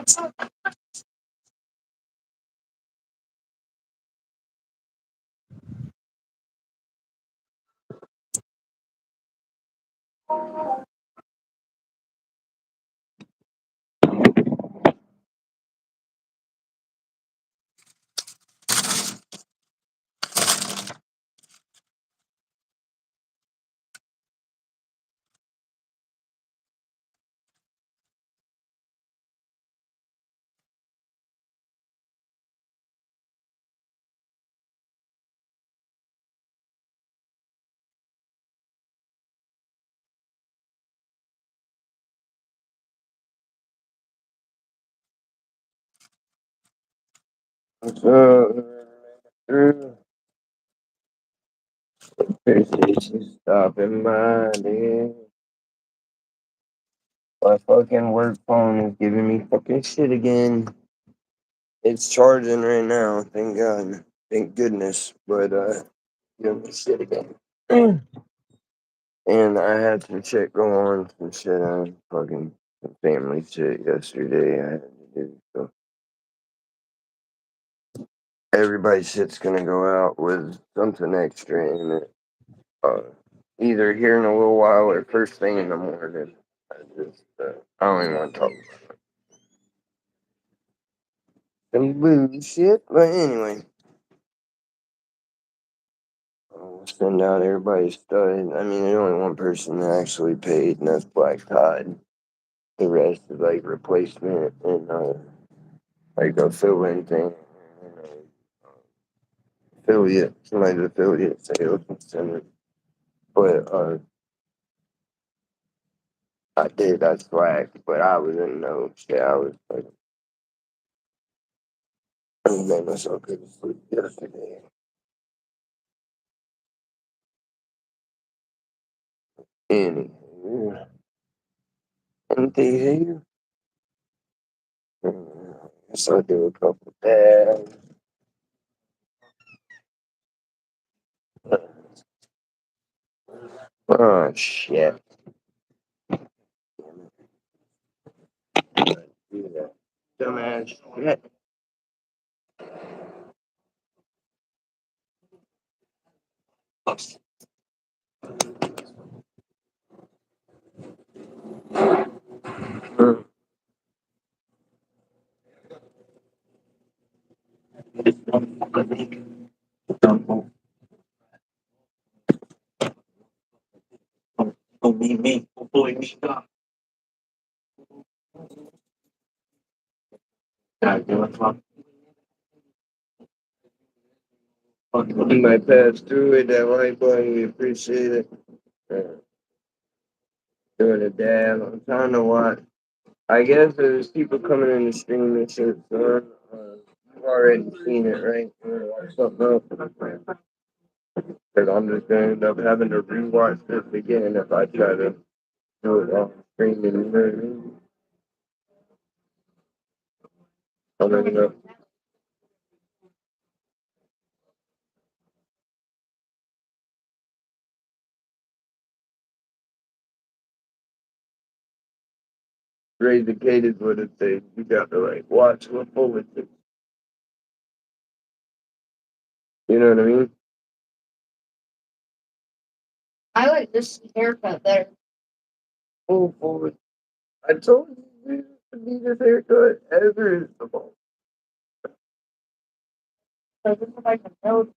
What's up? Appreciation stopping by, dude. My fucking work phone is giving me fucking shit again. It's charging right now, thank God. Thank goodness. But giving me shit again. And I had some shit go on, some shit on fucking some family shit yesterday I had to do. So everybody's shit's gonna go out with something extra in it. Either here in a little while or first thing in the morning. I don't even want to talk about some bullshit. But anyway, I'll send out everybody's stuff. I mean, there's only one person that actually paid, and that's Black Todd. The rest is like replacement and like a fill-in thing. And, affiliate, somebody's affiliate sales incentive. But I slacked, but I was in no shit. I was like, I made myself go to sleep yesterday. Anywho, anything here? Guess I'll do a couple dabs. Oh shit. Do that. Dumbass shit. You might pass through it, that white button, we appreciate it. Doing a dab. I'm trying to watch. I guess there's people coming in the stream and shit, so you've already seen it, right? You wanna watch something else? Because I'm just going to end up having to rewatch this again if I try to do it on streaming. You know what I mean? Coming up. Raise the cadence with it, say you got to like watch the full of it. You know what I mean? I like this haircut better. Full forward. I told you this to be this haircut ever is the ball. So this is like a milk.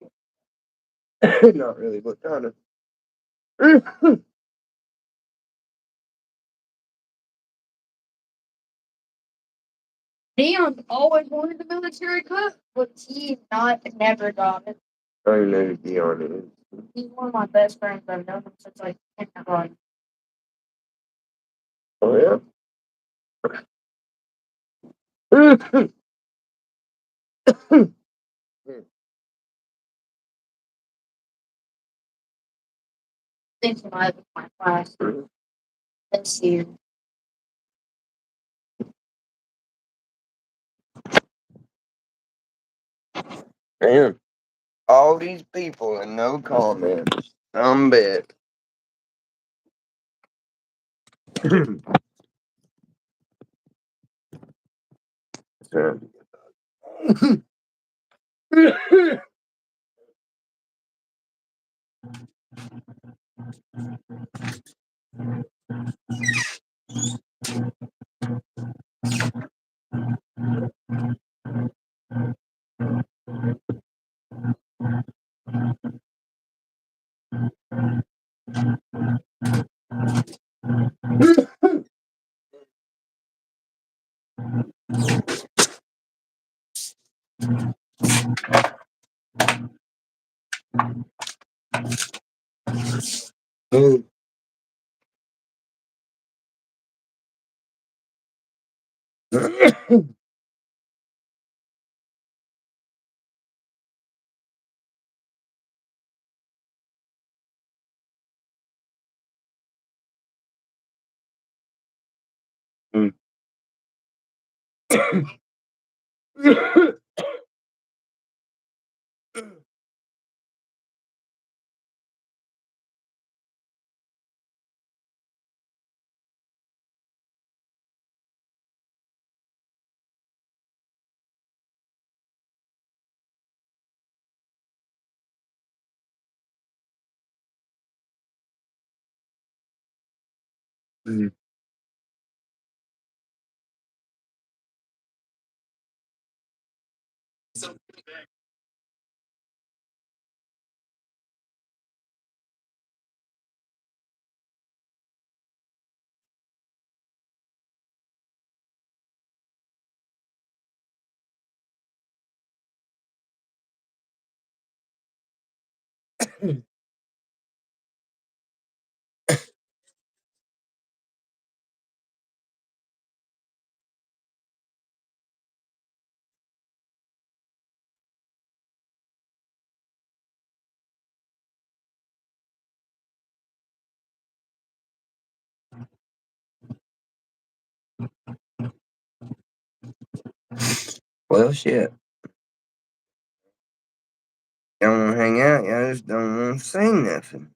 Not really, but kind of. Dion always wanted the military cut, but he never got it. I know who Dion is. He's one of my best friends. I've known him since like kindergarten. Oh yeah. Thanks my class this year. Damn. All these people and no comments. Some bit. turn. Oh. Well, shit. Y'all want to hang out? Y'all just don't want to say nothing.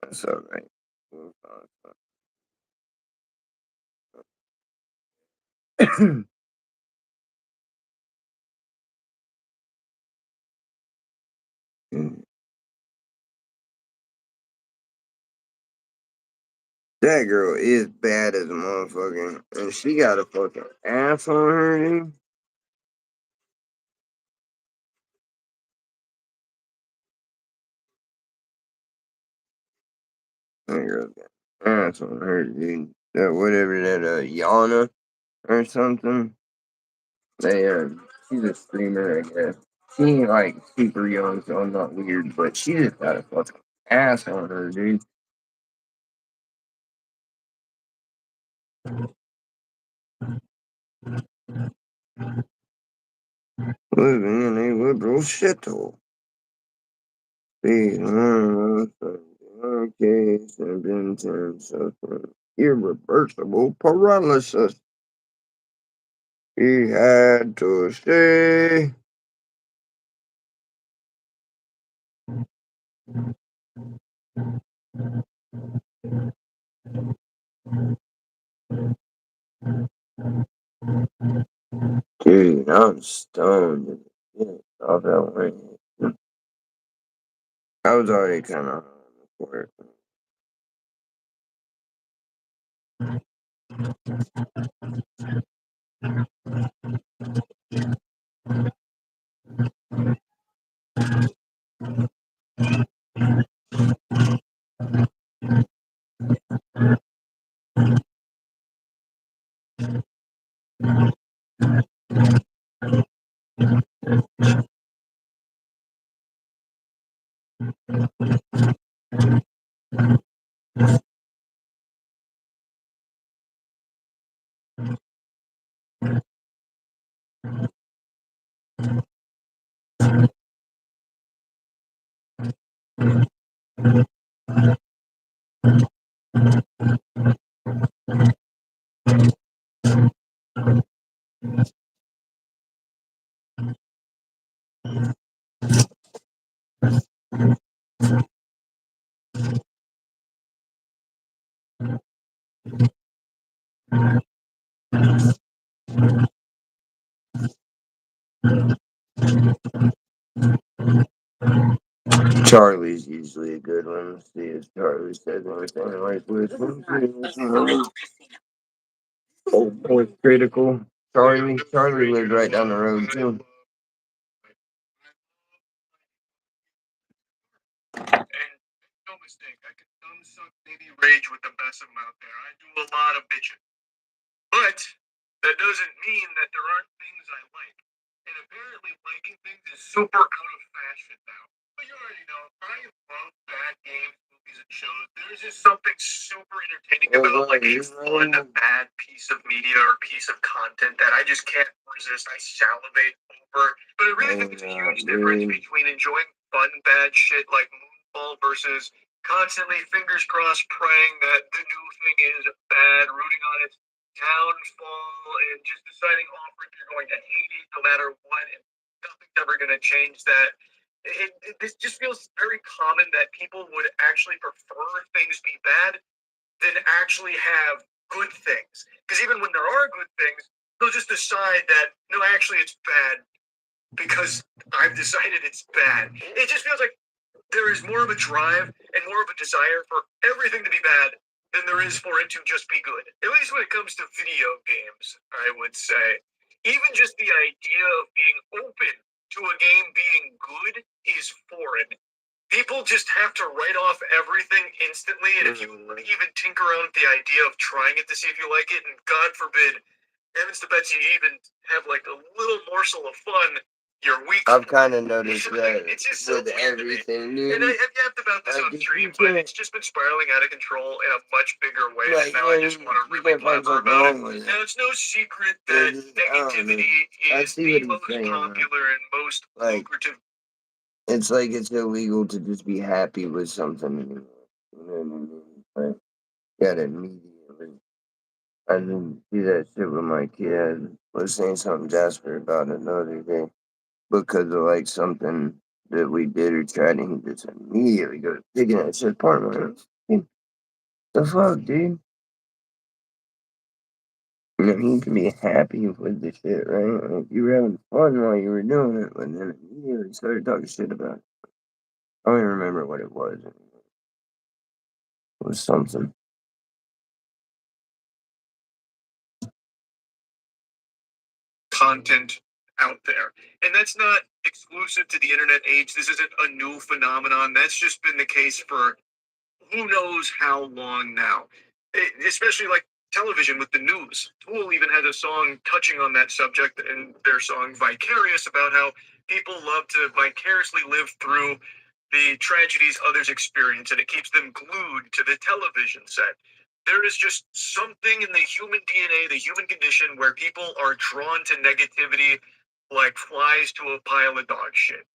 That's all right. That girl is bad as a motherfucker, and she got a fucking ass on her, dude. That girl got ass on her, dude. That whatever that Yana or something. They she's a streamer, I guess. She ain't like super young, so I'm not weird, but she just got a fucking ass on her, dude. Living in a liberal shithole. These case have been suffering irreversible paralysis. He had to stay. Dude, I'm stoned. Yeah, I felt like I was already kind of for it. Charlie's usually a good one. See if Charlie says anything like this. Oh, point critical. Charlie lived right down the road too. And no mistake, I can dumb suck maybe rage with the best of them out there. I do a lot of bitching. But that doesn't mean that there aren't things I like. And apparently liking things is super out of fashion now. But you already know, I love bad games, movies, and shows. There's just something super entertaining about like a fun, bad piece of media or piece of content that I just can't resist. I salivate over. But I really think it's a huge difference between enjoying fun, bad shit like Moonfall versus constantly fingers crossed praying that the new thing is bad, rooting on its downfall, and just deciding off if you're going to hate it no matter what, and nothing's ever going to change that. This just feels very common that people would actually prefer things be bad than actually have good things. Because even when there are good things, they'll just decide that, no, actually it's bad because I've decided it's bad. It just feels like there is more of a drive and more of a desire for everything to be bad than there is for it to just be good. At least when it comes to video games, I would say. Even just the idea of being open to a game being good is foreign. People just have to write off everything instantly, and if you even tinker around with the idea of trying it to see if you like it, and God forbid, heavens to Betsy, you even have like a little morsel of fun, you're weak. I've kind of noticed that it's just so with everything, dude. And I've yapped about this on stream, but it's just been spiraling out of control in a much bigger way. And now I just want to really blabber about it. Now, it's no secret that negativity is the most popular and most lucrative. It's like it's illegal to just be happy with something anymore. You know what I mean? Like, got immediately. I didn't see that shit with my kid. I was saying something Jasper about it the other day because of like something that we did or tried, and he just immediately goes digging that shit apart. Man, the fuck, dude? You know, he can be happy with the shit, right? Like, you were having fun while you were doing it, but then immediately started talking shit about it. I don't even remember what it was. It was something. Content out there. And that's not exclusive to the internet age. This isn't a new phenomenon. That's just been the case for who knows how long now. Especially like television with the news. Tool even had a song touching on that subject in their song Vicarious about how people love to vicariously live through the tragedies others experience, and it keeps them glued to the television set. There is just something in the human DNA, the human condition, where people are drawn to negativity like flies to a pile of dog shit.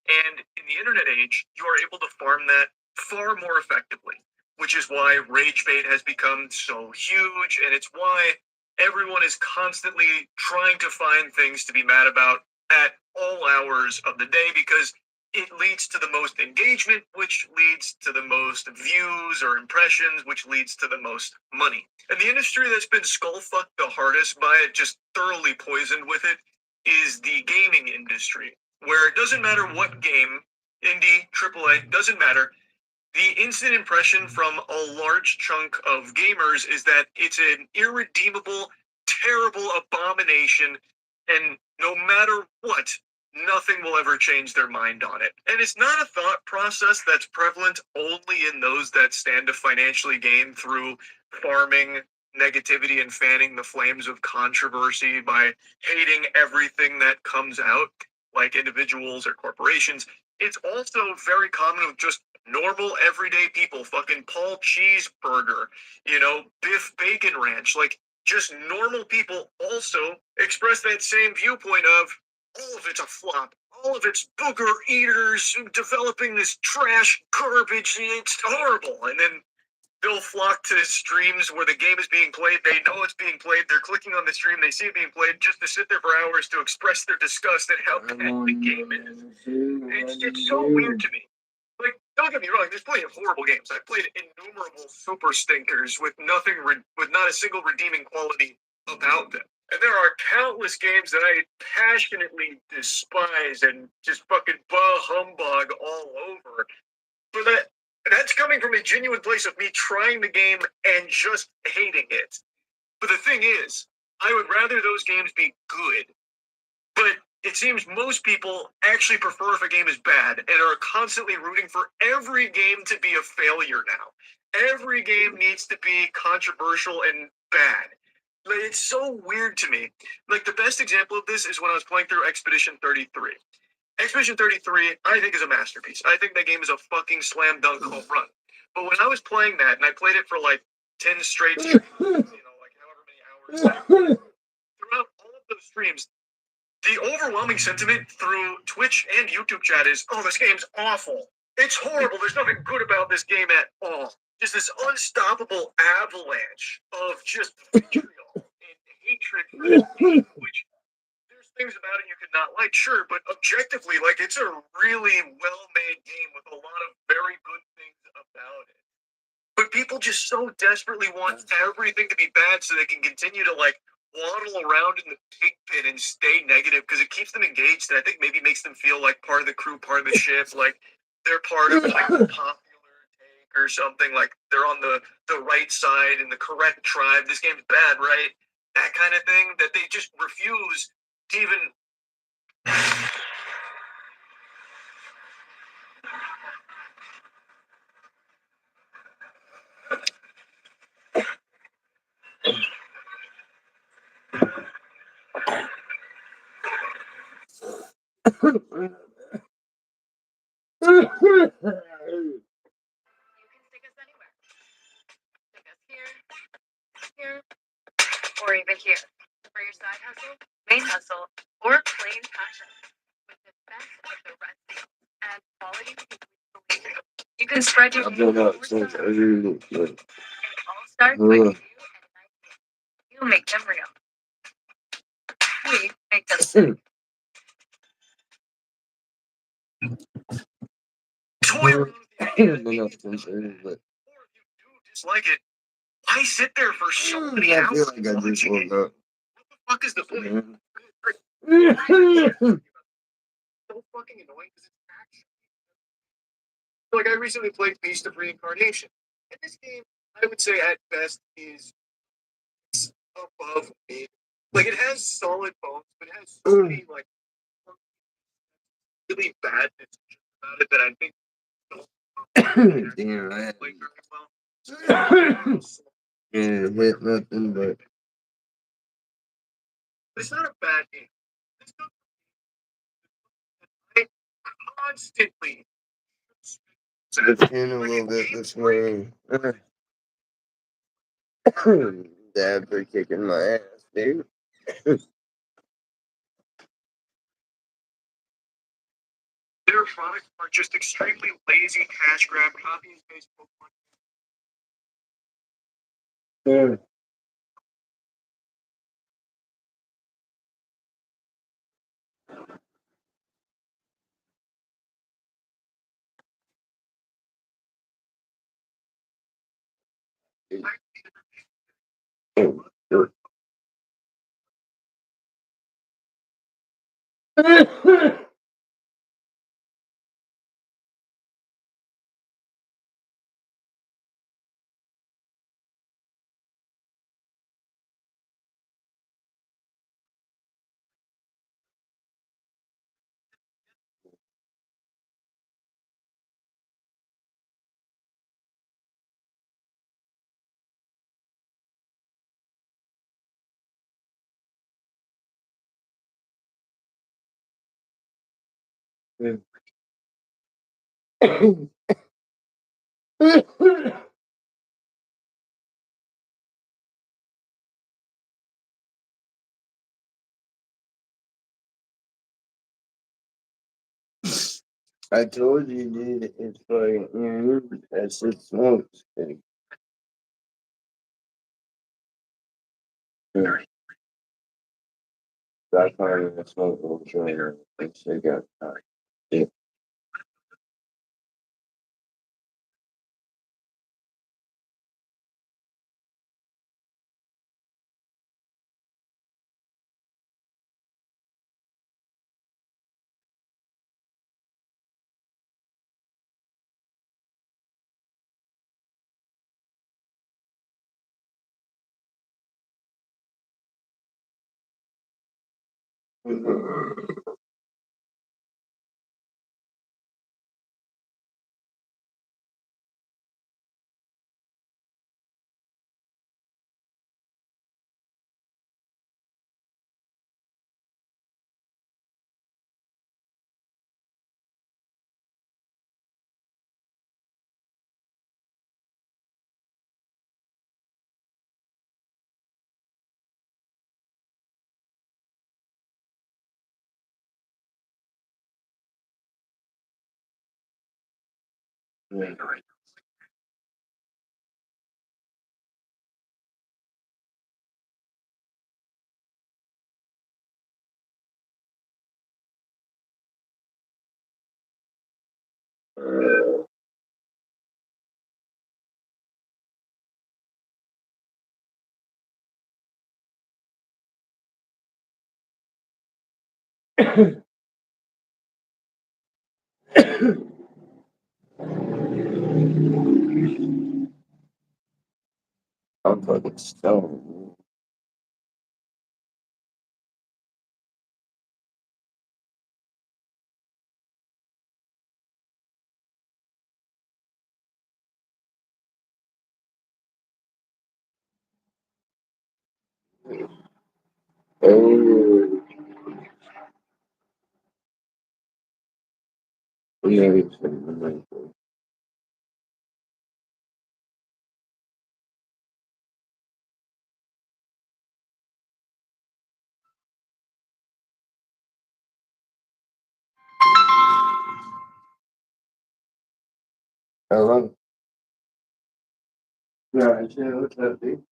And in the internet age, you are able to farm that far more effectively, which is why rage bait has become so huge, and it's why everyone is constantly trying to find things to be mad about at all hours of the day, because it leads to the most engagement, which leads to the most views or impressions, which leads to the most money. And the industry that's been skull fucked the hardest by it, just thoroughly poisoned with it, is the gaming industry, where it doesn't matter what game, indie, AAA, doesn't matter. The instant impression from a large chunk of gamers is that it's an irredeemable, terrible abomination, and no matter what, nothing will ever change their mind on it. And it's not a thought process that's prevalent only in those that stand to financially gain through farming negativity and fanning the flames of controversy by hating everything that comes out, like individuals or corporations. It's also very common with just normal everyday people, fucking Paul Cheeseburger, Biff Bacon Ranch, like just normal people also express that same viewpoint of all of it's a flop. All of it's booger eaters developing this trash garbage. It's horrible. And then they'll flock to streams where the game is being played. They know it's being played. They're clicking on the stream. They see it being played just to sit there for hours to express their disgust at how bad the game is. It's so weird to me. Like, don't get me wrong. There's plenty of horrible games. I've played innumerable super stinkers with nothing, with not a single redeeming quality about them. And there are countless games that I passionately despise and just fucking bah humbug all over. But that's coming from a genuine place of me trying the game and just hating it. But the thing is, I would rather those games be good. But it seems most people actually prefer if a game is bad and are constantly rooting for every game to be a failure now. Every game needs to be controversial and bad. Like, it's so weird to me. Like, the best example of this is when I was playing through Expedition 33. Expedition 33, I think, is a masterpiece. I think that game is a fucking slam dunk home run. But when I was playing that, and I played it for like 10 straight streams, like however many hours, throughout all of those streams, the overwhelming sentiment through Twitch and YouTube chat is, oh, this game's awful. It's horrible. There's nothing good about this game at all. Just this unstoppable avalanche of just vitriol and hatred for this game, which there's things about it you could not like, sure, but objectively, like, it's a really well-made game with a lot of very good things about it. But people just so desperately want everything to be bad so they can continue to, like, waddle around in the pig pit and stay negative because it keeps them engaged and I think maybe makes them feel like part of the crew, part of the ship, like they're part of like the popular take or something, like they're on the right side in the correct tribe. This game's bad, right? That kind of thing that they just refuse to even. You can stick us anywhere. Stick us here, or even here. For your side hustle, main hustle, or plain passion. With the best of the rest and quality you can spread your I've been up since every week. It all starts with you and you make them real. We make them sick. Been up since every week. Or if you do dislike it, why sit there for so many I hours? feel like I just woke up. What the fuck is the point? So fucking annoying because it's actually like I recently played Beast of Reincarnation. And this game, I would say at best is above mid. Like it has solid bones, but it has so many like really bad decisions about it that I think don't Damn, I had play very well. yeah, hit nothing but. It's not a bad game. It's not I constantly It's in a little bit this morning. Dad for kicking my ass, dude. their products are just extremely lazy cash grab, copy and paste Pokemon. Yeah. I told you, dude, it's fucking, that's it smokes. Yeah. That kind of smoke will trigger. Like, shake out. Yeah. I'm fucking stoned. Oh, yeah, it's been hello? Yeah, shit, what's up, dude?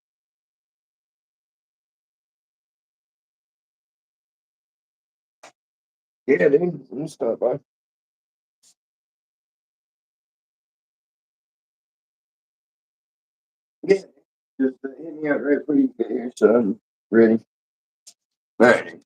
Yeah, dude, you stop by. Yeah, just hit me out right before you get here, so I'm ready. All right.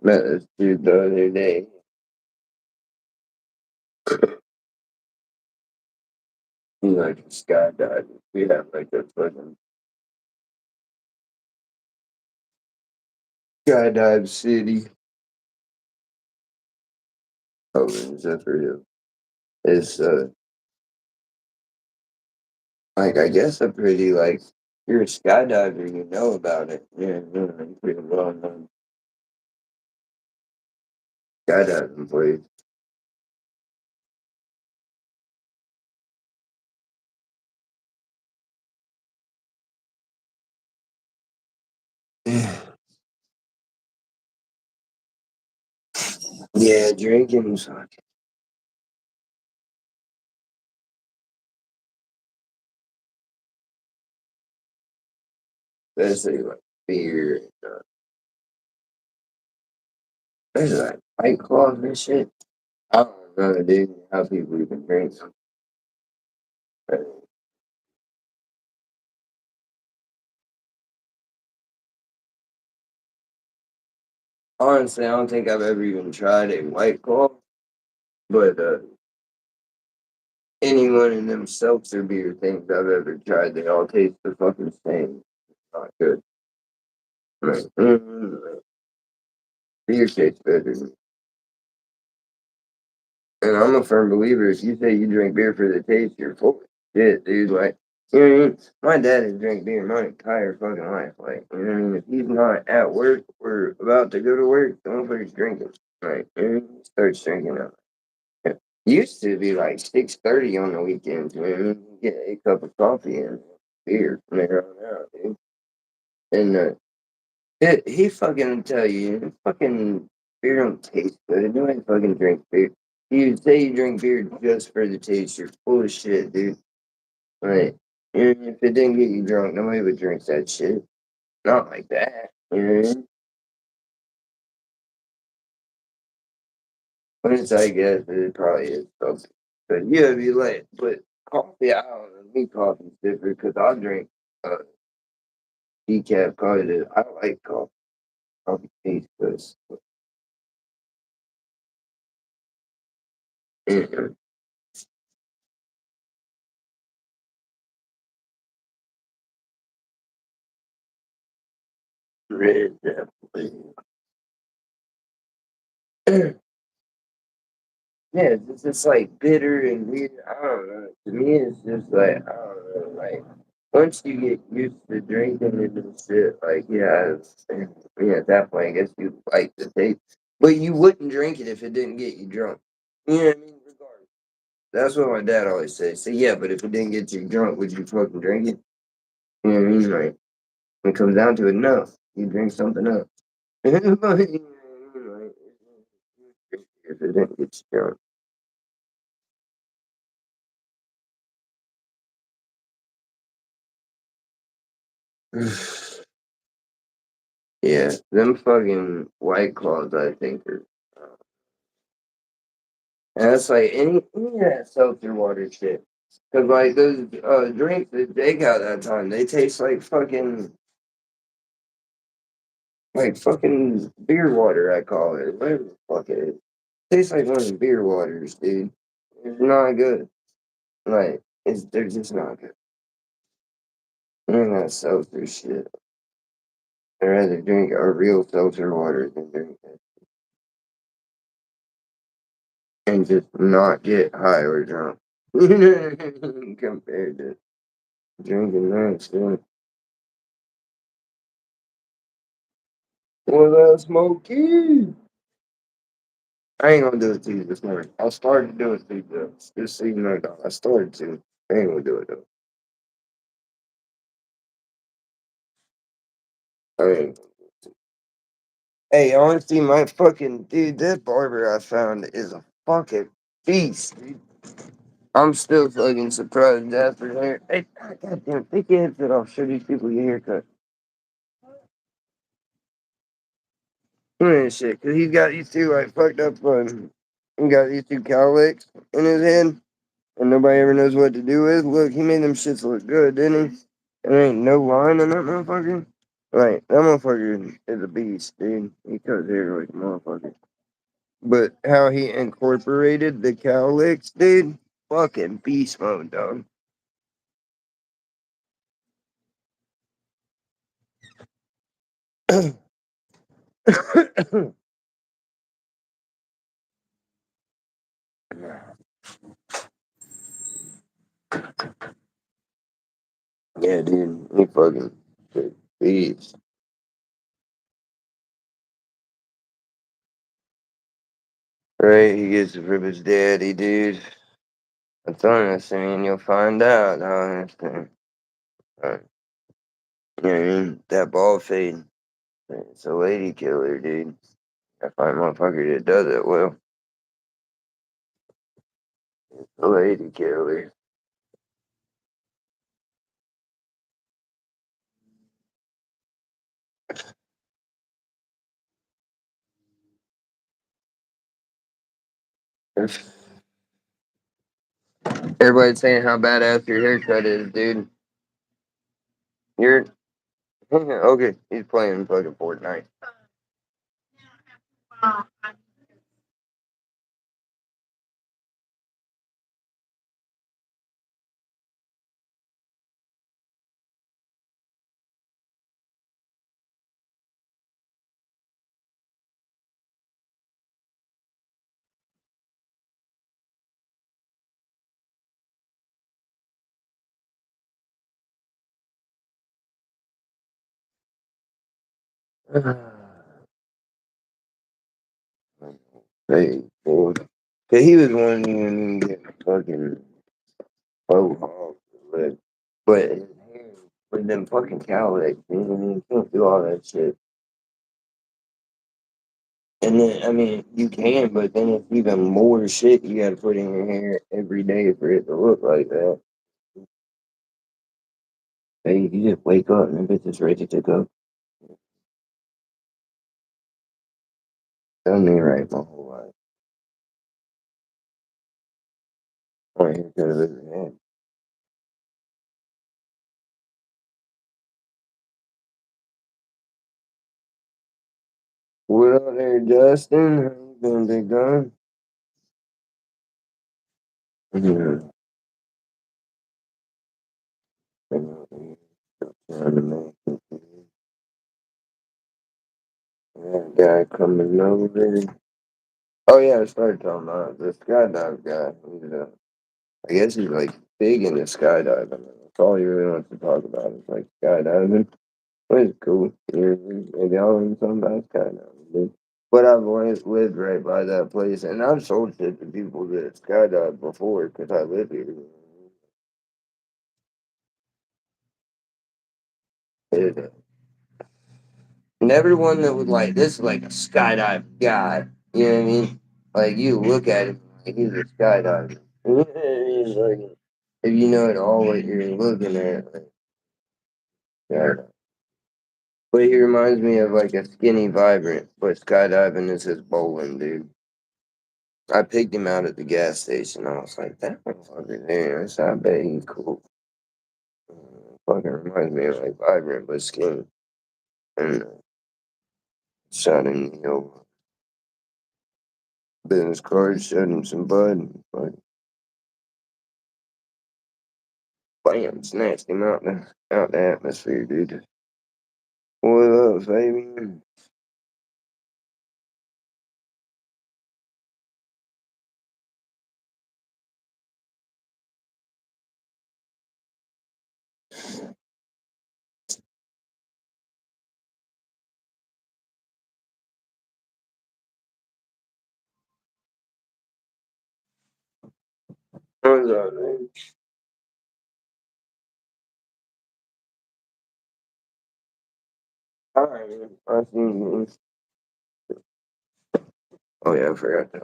Met this dude the other day. He like skydiving. We have like a fucking skydive city. Over in Zephyr Hill. It's like I guess a pretty like you're a skydiver, you know about it. Yeah, pretty well known skydiving place. Yeah, drinking fucking especially like beer. There's like White Claws and shit. I don't know, dude, how people even drink them. But honestly, I don't think I've ever even tried a White Claw. But anyone in them seltzer beer things I've ever tried, they all taste the fucking same. Not good. Like, beer tastes better. And I'm a firm believer if you say you drink beer for the taste, you're full of shit, dude. Like, you know what I mean? My dad has drank beer my entire fucking life. Like, you know what I mean? If he's not at work or about to go to work, the motherfucker's drinking. Like, you know what I mean? He starts drinking up. It used to be like 6:30 on the weekends, you know what I mean? You get a cup of coffee and beer from there on out, dude. And he fucking tell you, fucking beer don't taste good. Nobody fucking drinks beer. You say you drink beer just for the taste, you're full of shit, dude. Like, if it didn't get you drunk, nobody would drink that shit. Not like that. Yeah. Once I guess it probably is something. But yeah, be like, but coffee, I don't know. Me, coffee's different because I drink uh, decaf coffee. I like coffee. Coffee tastes good. Yeah. Red, definitely. Yeah, it's just like bitter and weird. I don't know. To me, it's just like I don't know. Like once you get used to drinking it and shit, like yeah, at that point, I guess you like the taste. But you wouldn't drink it if it didn't get you drunk. You know what I mean? Regardless. That's what my dad always says. Say, yeah, but if it didn't get you drunk, would you fucking drink it? You know what I mean? Like when it comes down to it, no. You drink something else. You know what I mean? Like, if it didn't get you drunk. Yeah, them fucking white claws, I think, are. And that's like any of that seltzer water shit. Cause like those drinks that they got that time, they taste like fucking beer water. I call it whatever the fuck it is. Tastes like one of the beer waters, dude. It's not good. Like they're just not good. And that seltzer shit. I'd rather drink a real seltzer water than drink it and just not get high or drunk. You know what I mean? Compared to drinking that shit. Well, Smokey. I ain't gonna do it to you this morning. I started to do it to you though. Just so you know, dog. I started to. I ain't gonna do it though. I ain't. Hey, honestly, my fucking dude, that barber I found is a fucking beast, dude. I'm still fucking surprised after hair. Hey, goddamn, take your headset off. Show these people your haircut. Shit, cause he's got these two like fucked up. He got these two cowlicks in his head. And nobody ever knows what to do with. Look, he made them shits look good, didn't he? There ain't no line in that motherfucker. Like, that motherfucker is a beast, dude. He cuts hair like a motherfucker. But how he incorporated the cowlicks, dude, fucking beast mode, dog. Yeah, dude, he fucking beast. Right, he gets it from his daddy, dude. That's honest, I mean, you'll find out, honest. You know what I mean? That ball fade. It's a lady killer, dude. I find motherfucker that does it well. A lady killer. Everybody's saying how badass your haircut is, dude. You're okay. He's playing fucking Fortnite. Hey, boy. 'Cause he was wanting you to get fucking faux hawk, but his hair with them fucking cowlicks, you know what I mean? You can't do all that shit. And then, I mean, you can, but then it's even more shit you gotta put in your hair every day for it to look like that. Hey, you just wake up and the bitch is ready to go. Done me right my whole life. Oh, here could have been head. What up there, Justin? How you doing, big gun? Yeah. Trying to make it. That guy coming over. Oh yeah, I started talking about the skydive guy. I guess he's like big into skydiving. That's all he really wants to talk about is like skydiving. Which is cool. Maybe I'll learn something about skydiving, dude. But I've always lived right by that place, and I've sold shit to people that skydive before because I live here. It, and everyone that would like this is like a skydive guy. You know what I mean? Like you look at him like he's a skydiver. He's like, if you know at all what you're looking at, like, yeah. But he reminds me of like a skinny vibrant, but skydiving is his bowling, dude. I picked him out at the gas station. I was like, that motherfucker there. I bet he's cool. Fucking reminds me of like vibrant but skinny. And shot him, business card, showed him some bud. Like, bam, snatched him out the atmosphere, dude. What up, Fabian? What's up, man? Alright, man. I seen you. Oh, yeah, I forgot that.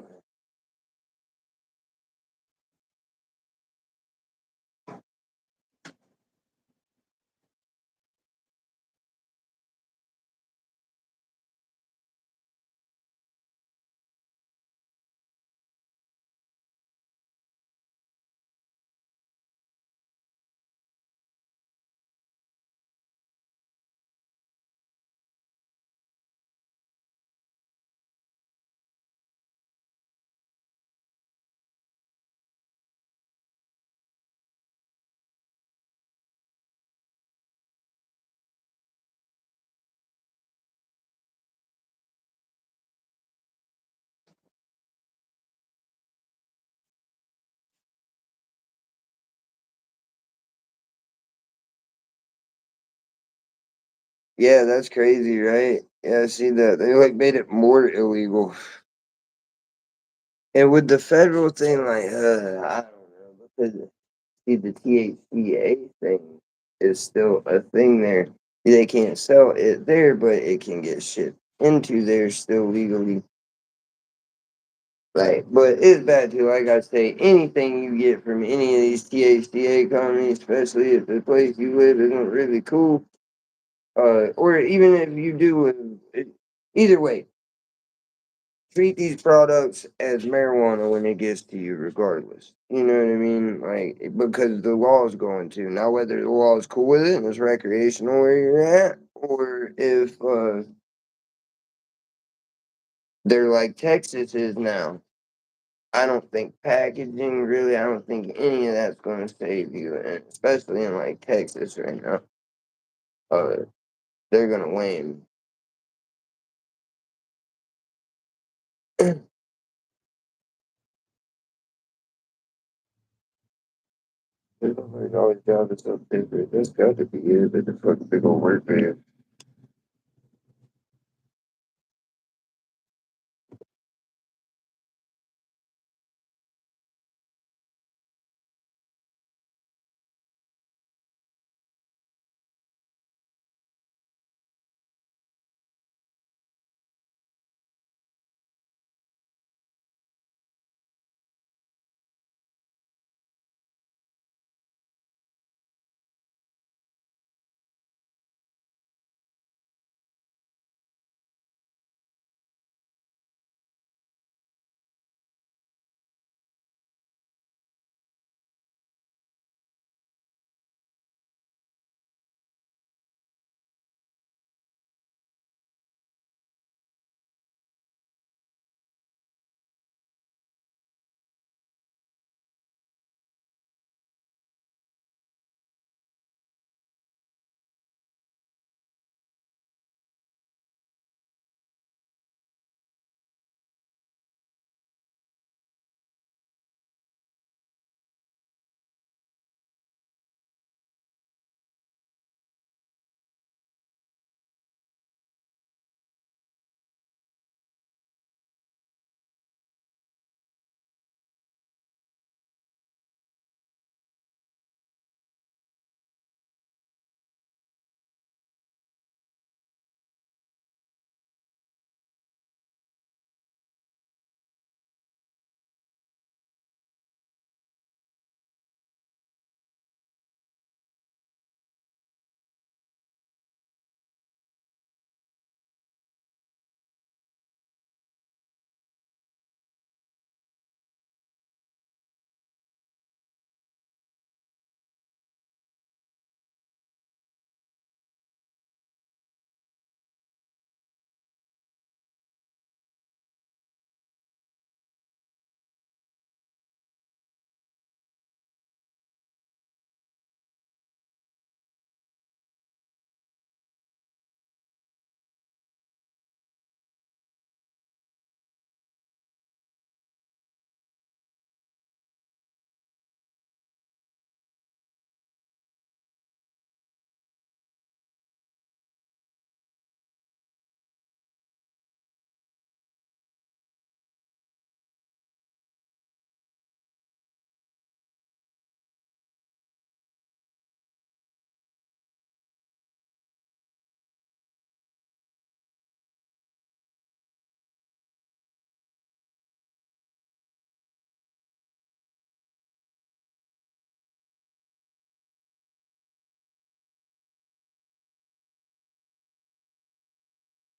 Yeah, that's crazy, right? Yeah, I see that. They like made it more illegal. And with the federal thing, like, I don't know, because see, the THCA thing is still a thing there. They can't sell it there, but it can get shipped into there still legally. Like, but it's bad too. Like I say, anything you get from any of these THCA companies, especially if the place you live isn't really cool, or even if you do, either way, treat these products as marijuana when it gets to you, regardless. You know what I mean? Like, because the law is going to. Now, whether the law is cool with it and it's recreational where you're at, or if they're like Texas is now, I don't think packaging really, I don't think any of that's going to save you. And especially in like Texas right now, uh, they're going to win. There's always jobs so different. There's got to be it, but the fuck they gonna work for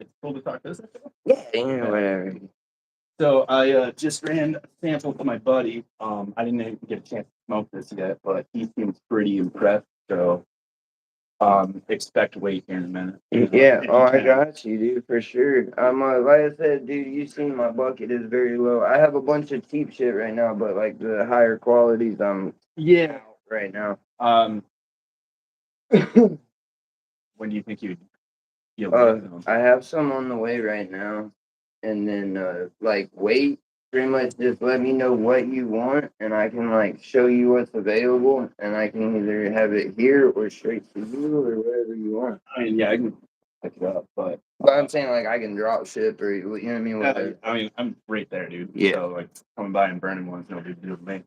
It's cool to talk to this. Yeah, whatever. So I just ran a sample to my buddy. I didn't even get a chance to smoke this yet, but he seems pretty impressed. So expect weight here in a minute. Yeah, If oh, you I can. got you, dude, for sure. Like I said, dude, you seen my bucket is very low. I have a bunch of cheap shit right now, but like the higher qualities, I'm Yeah. out right now. When do you think you'll get them? I have some on the way right now, and then like wait, pretty much just let me know what you want, and I can like show you what's available, and I can either have it here or straight to you or whatever you want. I mean, yeah, I can pick it up, but I'm saying like I can drop ship or you know what I mean. Whatever. I mean, I'm right there, dude. Yeah. So like coming by and burning one's no big deal to me.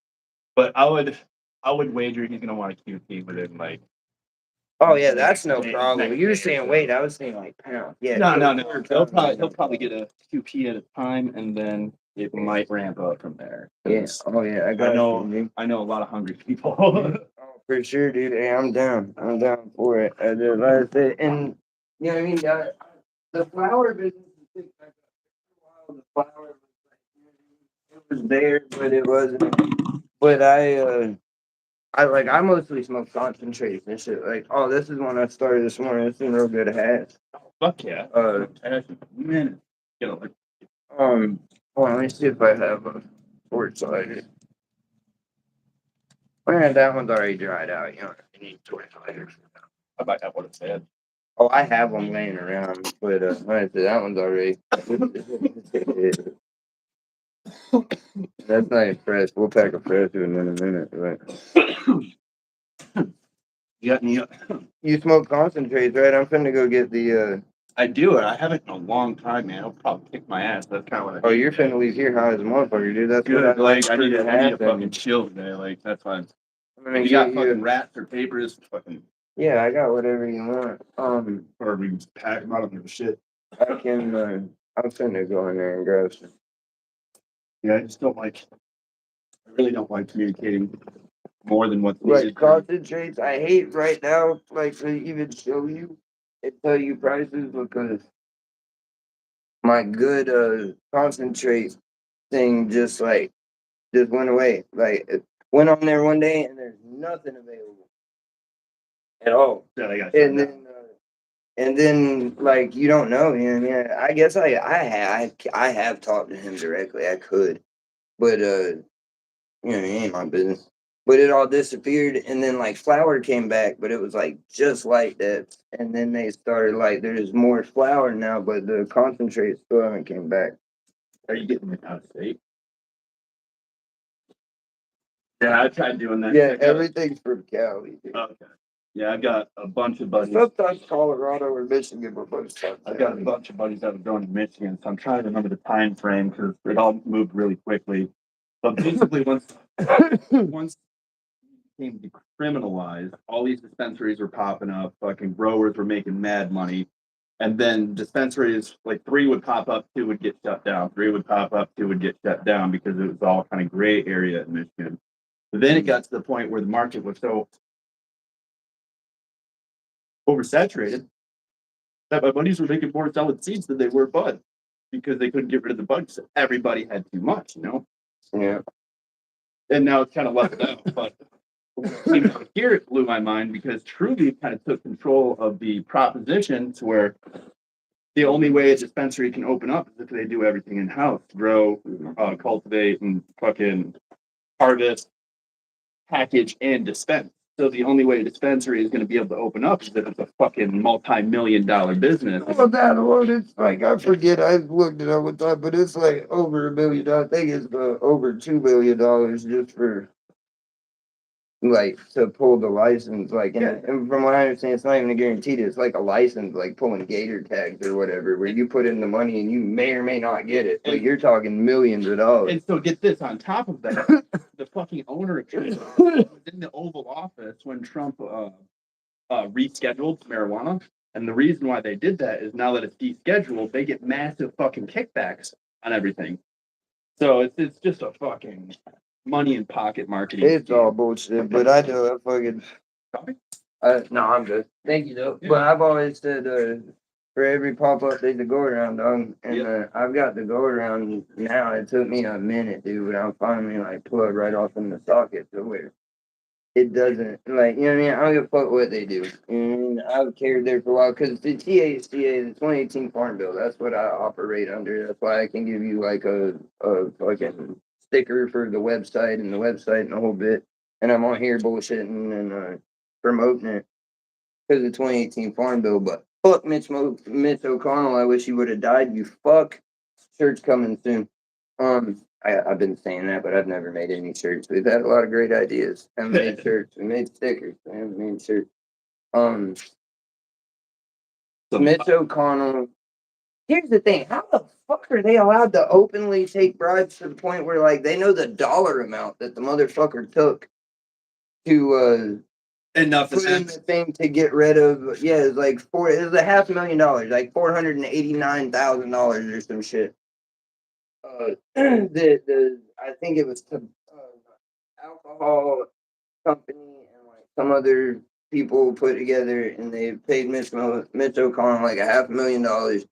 But I would wager he's gonna want a QP within like. Oh yeah, that's no problem. You were saying weight, I was saying like pound. Yeah. No. He'll probably get a QP at a time, and then it might ramp up from there. Yes. Yeah. Oh yeah, I know a lot of hungry people. Oh, for sure, dude. Hey, I'm down. I'm down for it. I just like that, and you know what I mean. The flower business is big. Back up for a while. The flower was like, you know what I mean? It was there, but it wasn't. But I mostly smoke concentrates and shit. Like, oh, this is one I started this morning. It's in real good hats. Fuck yeah. Man, you know, like, hold on, let me see if I have a port side. Man, that one's already dried out. You know, you need 25. I might have what it said. Oh, I have them laying around, but like I said, that one's already. That's not fresh. We'll pack a fresh one in a minute. But You got any? you smoke concentrates, right? I'm finna go get the. I do it. I haven't in a long time, man. I'll probably kick my ass. That's kind of what I. Oh, you're finna leave here high as a motherfucker, dude. That's good. what Like I need to to fucking chill today. Like that's why. If you got fucking rats or papers, fucking. Yeah, I got whatever you want. Or we just pack them. I don't give a shit. I can. I'm finna go in there and grab some. Yeah, I just don't like. I really don't like communicating more than what's Like needed. concentrates, I hate right now. Like to even show you and tell you prices because my good concentrate thing just went away. Like it went on there one day and there's nothing available at all. Yeah, I got And then like you don't know, you know what I mean? I guess I have talked to him directly. I could, but you know, it ain't my business. But it all disappeared, and then like flour came back, but it was like just like that. And then they started like there's more flour now, but the concentrate still haven't came back. Are you getting it out of state? Yeah, I tried doing that. Yeah, everything's from Cali. Dude. Okay. Yeah, I've got a bunch of buddies. Sometimes Colorado or Michigan, but most times I've got a bunch of buddies that have gone to Michigan, so I'm trying to remember the time frame because it all moved really quickly. But basically, once it became decriminalized, all these dispensaries were popping up. Fucking growers were making mad money, and then dispensaries like 3 would pop up, 2 would get shut down. 3 would pop up, 2 would get shut down because it was all kind of gray area in Michigan. But then it got to the point where the market was so oversaturated that my buddies were making more selling seeds than they were bud because they couldn't get rid of the bugs. Everybody had too much, you know? Yeah. And now it's kind of left out. But here it blew my mind because Truly kind of took control of the proposition to where the only way a dispensary can open up is if they do everything in house, grow, cultivate, and fucking harvest, package, and dispense. So the only way a dispensary is going to be able to open up is if it's a fucking multi-million-dollar business. Well, that one, it's like I forget. I've looked it up with that, but it's like over $1 billion. I think it's over $2 billion just for like to pull the license. Like, and from what I understand, it's not even a guaranteed. It's like a license, like pulling gator tags or whatever, where you put in the money and you may or may not get it. But you're talking millions of dollars. And so get this, on top of that, the fucking owner of Trump was in the Oval Office when Trump rescheduled marijuana. And the reason why they did that is now that it's descheduled, they get massive fucking kickbacks on everything. So it's just a fucking money in pocket marketing. It's all bullshit, but I do. I fucking. No, I'm good. Thank you, though. Yeah. But I've always said, For every pop up, there's a go around, dog. And Yep. I've got the go around now. It took me a minute, dude, but I'm finally like plugged right off in the socket to where it doesn't, like, you know what I mean? I don't give a fuck what they do. And I've carried there for a while because the TACA, the 2018 Farm Bill, that's what I operate under. That's why I can give you like a fucking sticker for the website and the whole bit. And I'm on here bullshitting and promoting it because of the 2018 Farm Bill. But fuck Mitch O'Connell. I wish he would have died. You fuck. Shirt's coming soon. I've been saying that, but I've never made any shirts. We've had a lot of great ideas. I made shirts. We made stickers. I haven't made shirts. Mitch O'Connell. Here's the thing. How the fuck are they allowed to openly take bribes to the point where, like, they know the dollar amount that the motherfucker took to Enough put in the thing to get rid of? Yeah, it's like it was $500,000, like $489,000 or some shit. I think it was alcohol company and like some other people put together, and they paid Mitch O'Connell like $500,000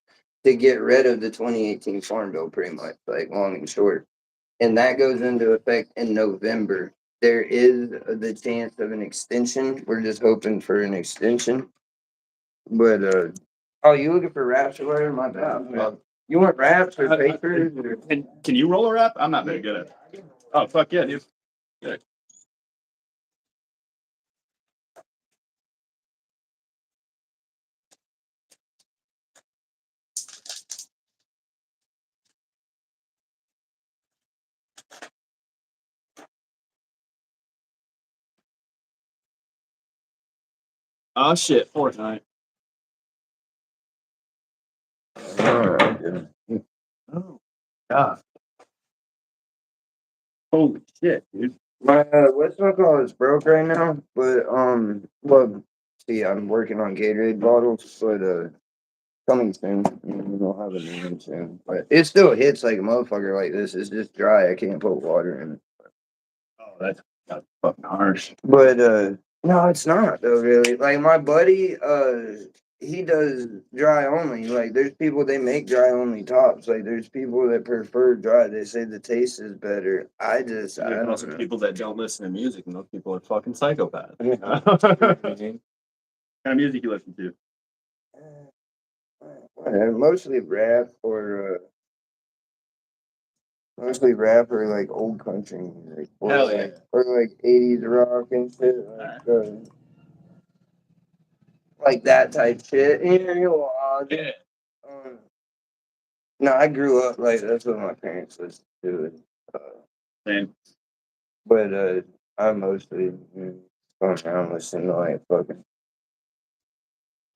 to get rid of the 2018 Farm Bill, pretty much, like long and short. And that goes into effect in November. There is the chance of an extension. We're just hoping for an extension. But oh, you looking for raps or whatever? My bad. You want raps or papers? Or? Can you roll a rap? I'm not very good at it. Oh, fuck yeah, dude. Yeah. Oh, shit. Fortnite. Oh, God. Holy shit, dude. My what's my call is broke right now, but well, see, I'm working on Gatorade bottles, but coming soon. We'll have a new one soon, but it still hits like a motherfucker. Like this, it's just dry. I can't put water in it. Oh, that's fucking harsh. But no, it's not though. Really, like my buddy, he does dry only. Like there's people they make dry only tops. Like there's people that prefer dry. They say the taste is better. I There's don't also know. people that don't listen to music, and those people are fucking psychopaths. Yeah. What kind of music you listen to? Mostly rap or like old country music or Hell yeah. like 80s rock and shit like that type shit. You know, Yeah. um, no, I grew up like that's what my parents listened to. Man. But I mostly going around listening to like fucking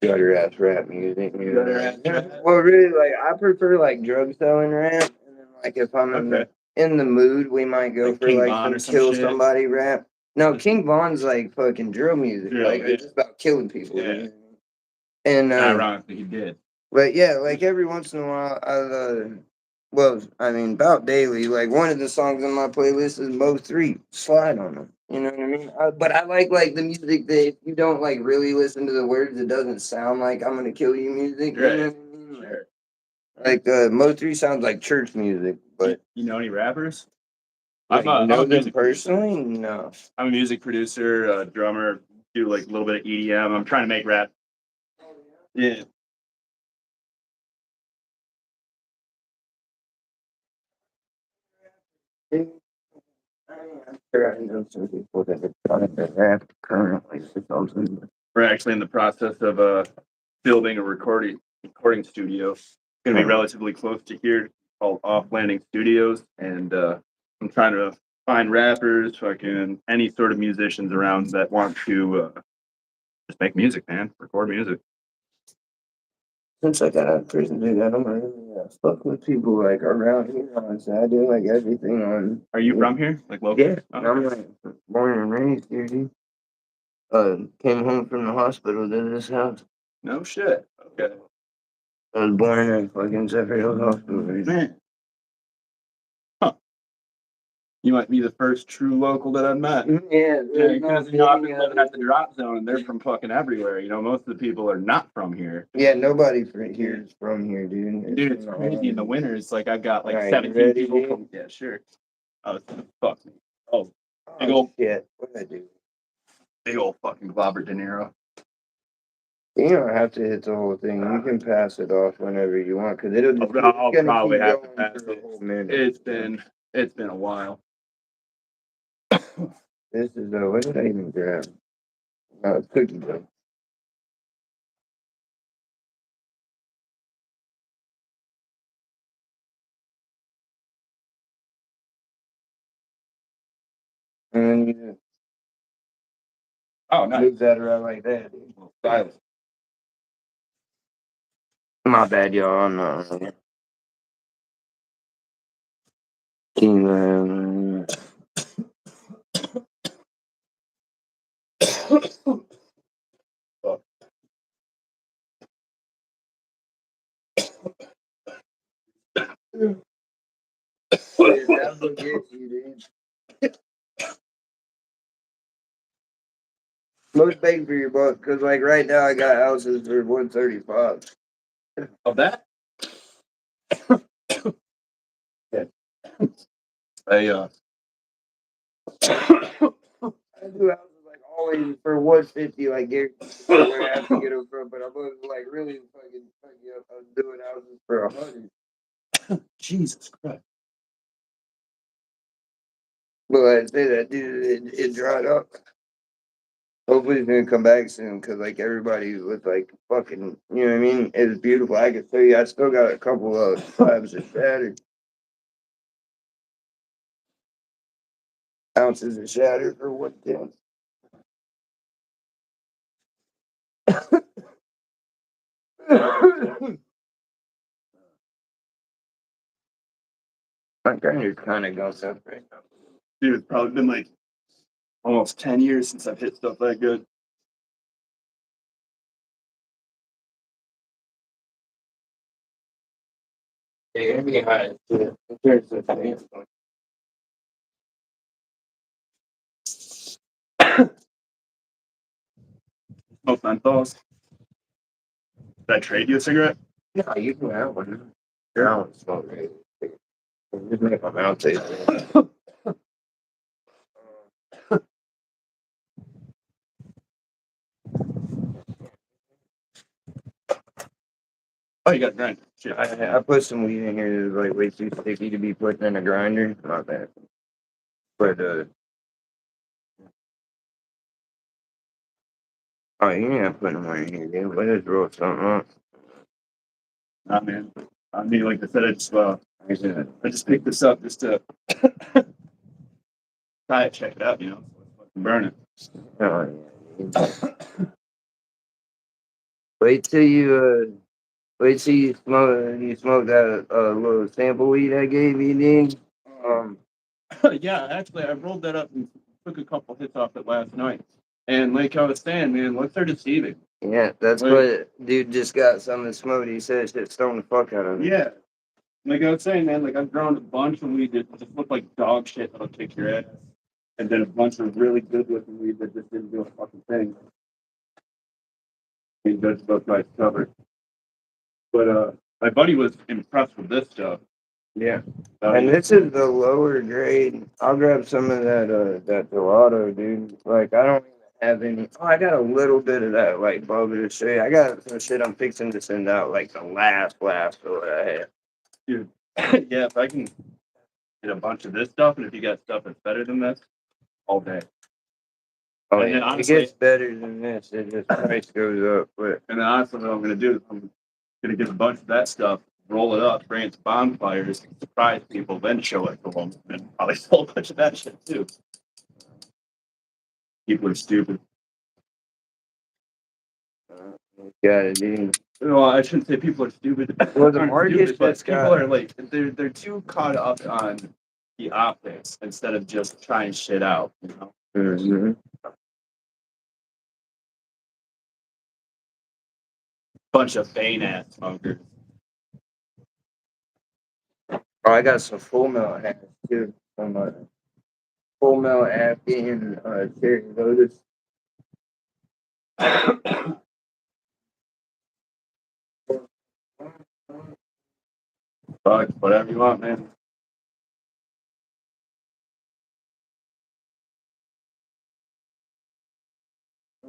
gutter ass rap music. Gutter ass rap? Well, really, like I prefer like drug selling rap, and then like if I'm in the mood, we might go Like for King like Von or some some kill shit? somebody rap. No, King Von's like fucking drill music, Drill, like yeah. it's just about killing people. Yeah. And Ironically, he did. but yeah, like every once in a while, well, I mean, about daily, like one of the songs on my playlist is Mo 3, Slide on them. You know what I mean? But I like the music that if you don't like really listen to the words, it doesn't sound like I'm gonna kill you music. You know what I mean? Sure. Like Mo 3 sounds like church music, but You know any rappers? like, I'm know a them music personally? producer. No. I'm a music producer, a drummer, do like a little bit of EDM. I'm trying to make rap. Yeah. I'm sure I know some people that are trying to rap currently or something. We're actually in the process of building a recording studio. It's going to be relatively close to here, called Off Landing Studios, and I'm trying to find rappers, fucking any sort of musicians around that want to just make music, man, record music. Since I got out of prison, dude, I don't really fuck with people like around here. Honestly, I do like everything on. Are you from here, like local? Yeah, I'm like born and raised here, dude. Came home from the hospital to this house. No shit. Okay. I was born in fucking Zephyr Hills Hospital. Dude. Man. Huh. You might be the first true local that I've met. Yeah, Because I've been living at the drop zone, and they're from fucking everywhere. Most of the people are not from here. Yeah, nobody here is from here, dude. Dude, it's crazy in the winter. It's like I've got like Alright, 17 ready, people dude? from. Yeah, sure. Oh, fuck me. Oh, big Oh, old, shit. What did I do? big old fucking Robert De Niro. You don't have to hit the whole thing. You can pass it off whenever you want, because it'll just I'll it's gonna probably keep have to going pass for a it. whole minute. It's been a while. This is what did I even grab? Cookie dough. And then you Oh, just nice. move that around like that, dude. Silence. My bad, y'all. I'm not. Team, That'll get you, dude. Most bang for your buck, because like right now I got houses for 135. Of that? Yeah. Hey, I do houses like always for 150, like guaranteed where I have to get them from, but I'm like really fucking up. I'm doing houses for 100. Jesus Christ. But like I say that, dude, it dried up. Hopefully it's gonna come back soon, cause like everybody was like fucking, you know what I mean? It was beautiful. I can tell you, I still got a couple of slabs of shattered. Ounces of shattered for 110. My grinder's kind of goes up right now. Dude, it's probably been like almost 10 years since I've hit stuff that good. Yeah, you're gonna be high too. In terms of finance. Smoke menthols. Did I trade you a cigarette? No, you can have one. You're on smoke, right? Just make my mouth taste. Oh, you got a grinder. Shit. I put some weed in here that's like way too sticky to be putting in a grinder. Not bad. But oh, you're not putting more in here, dude. Let us roll something up. Nah, man. I mean, like I said, I just picked this up just to try it, check it out, burn it. Oh, yeah. Wait till you smoke that little sample weed I gave you, dude. Yeah, actually, I rolled that up and took a couple hits off it last night. And like I was saying, man, looks are deceiving. Yeah, that's Like- what dude just got something smoked. He said shit stoned the fuck out of me. Yeah. Like I was saying, man, like I've grown a bunch of weed that just look like dog shit that'll kick your ass. And then a bunch of really good looking weed that just didn't do a fucking thing. I mean, that's both guys covered. But my buddy was impressed with this stuff. Yeah. And this is the lower grade. I'll grab some of that gelato, dude. Like I don't even have any. Oh, I got a little bit of that like bubble shit. I got some shit I'm fixing to send out like the last of what I had. Dude, yeah, if I can get a bunch of this stuff, and if you got stuff that's better than this, all day. Oh And then yeah, honestly- it gets better than this. It just price goes up, but And then honestly, what I'm gonna do is I'm gonna get a bunch of that stuff, roll it up, bring it to bonfires, surprise people, then show it to them, and probably sell a bunch of that shit too. People are stupid. got it, dude. Well, I shouldn't say people are stupid. Well, the aren't market stupid, but just people got- are like they're too caught up on the optics instead of just trying shit out. Mm-hmm. Bunch of vain ass smokers. Oh, I got some full melt hats too. caramel apple and cherry lotus. Fuck, whatever you want, man.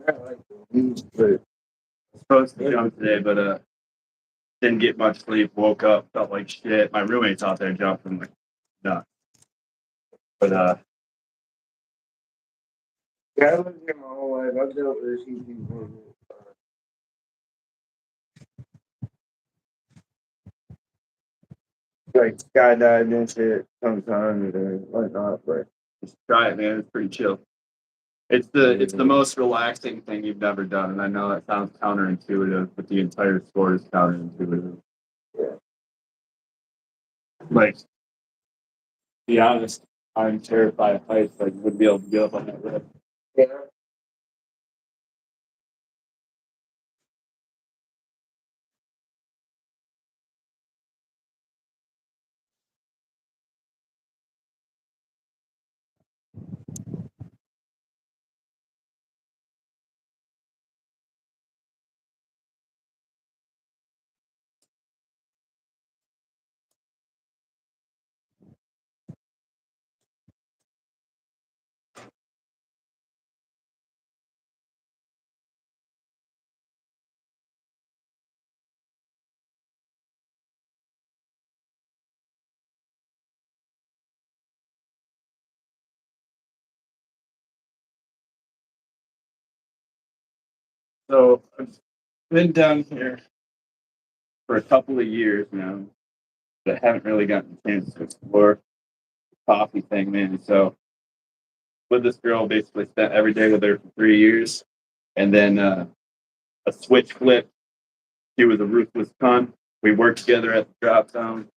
I like these, but Supposed to be jump today, but didn't get much sleep. Woke up, felt like shit. My roommate's out there jumping like nuts. But yeah, I lived here my whole life. I've dealt with a few people. Like skydiving and shit sometimes and whatnot, but just try it, man. It's pretty chill. It's the most relaxing thing you've ever done, and I know that sounds counterintuitive, but the entire sport is counterintuitive. yeah. Like, to be honest, I'm terrified of heights. Like, wouldn't be able to get up on that roof. Yeah. So I've been down here for a couple of years now, but haven't really gotten a chance to explore the coffee thing, man. So with this girl, basically spent every day with her for 3 years, and then a switch flip. She was a ruthless cunt. We worked together at the drop zone,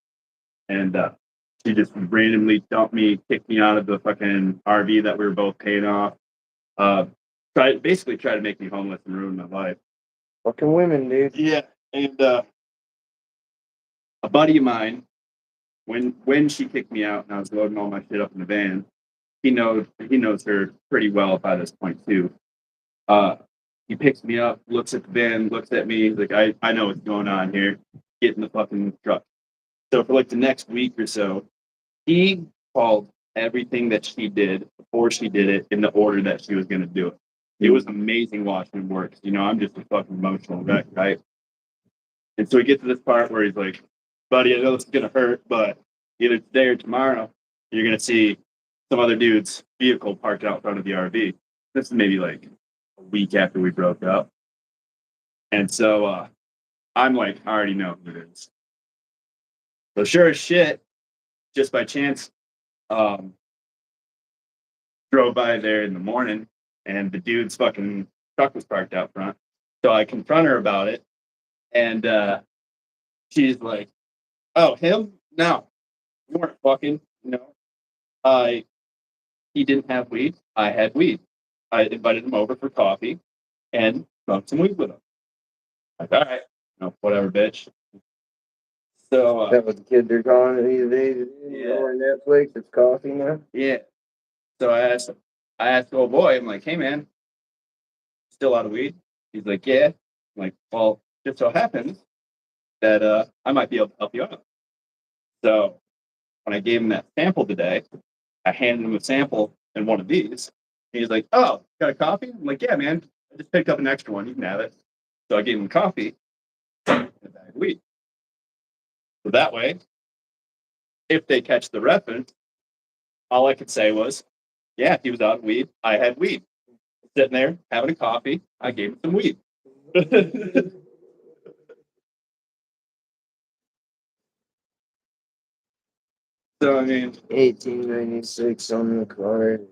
and she just randomly dumped me, kicked me out of the fucking RV that we were both paying off. Uh, basically tried to make me homeless and ruin my life. Fucking women, dude. Yeah, and a buddy of mine, when she kicked me out and I was loading all my shit up in the van, he knows her pretty well by this point too. Uh, he picks me up, looks at the van, looks at me, he's like, I know what's going on here. Get in the fucking truck. So for like the next week or so, he called everything that she did before she did it in the order that she was going to do it. It was amazing watching him work. You know, I'm just a fucking emotional wreck, right? And so we get to this part where he's like, buddy, I know this is going to hurt, but either today or tomorrow, you're going to see some other dude's vehicle parked out front of the RV. This is maybe like a week after we broke up. And so I'm like, I already know who it is. So sure as shit, just by chance, um, drove by there in the morning and the dude's fucking truck was parked out front. So I confront her about it. And she's like, oh, him? No, we weren't fucking, I he didn't have weed. I had weed. I invited him over for coffee and smoked some weed with him. Like, all right, whatever, bitch. So That was the kid they're calling it these days. Yeah. Or Netflix, it's coffee now. yeah. So I asked old boy, I'm like, hey man, still out of weed? He's like, yeah. I'm like, well, just so happens that I might be able to help you out. So when I gave him that sample today, I handed him a sample in one of these. And he's like, oh, got a coffee? I'm like, yeah, man. I just picked up an extra one. You can have it. So I gave him coffee and a bag of weed. So that way, if they catch the reference, all I could say was, yeah, he was out of weed. I had weed. Sitting there having a coffee. I gave him some weed. So, I mean, 1896 on the card.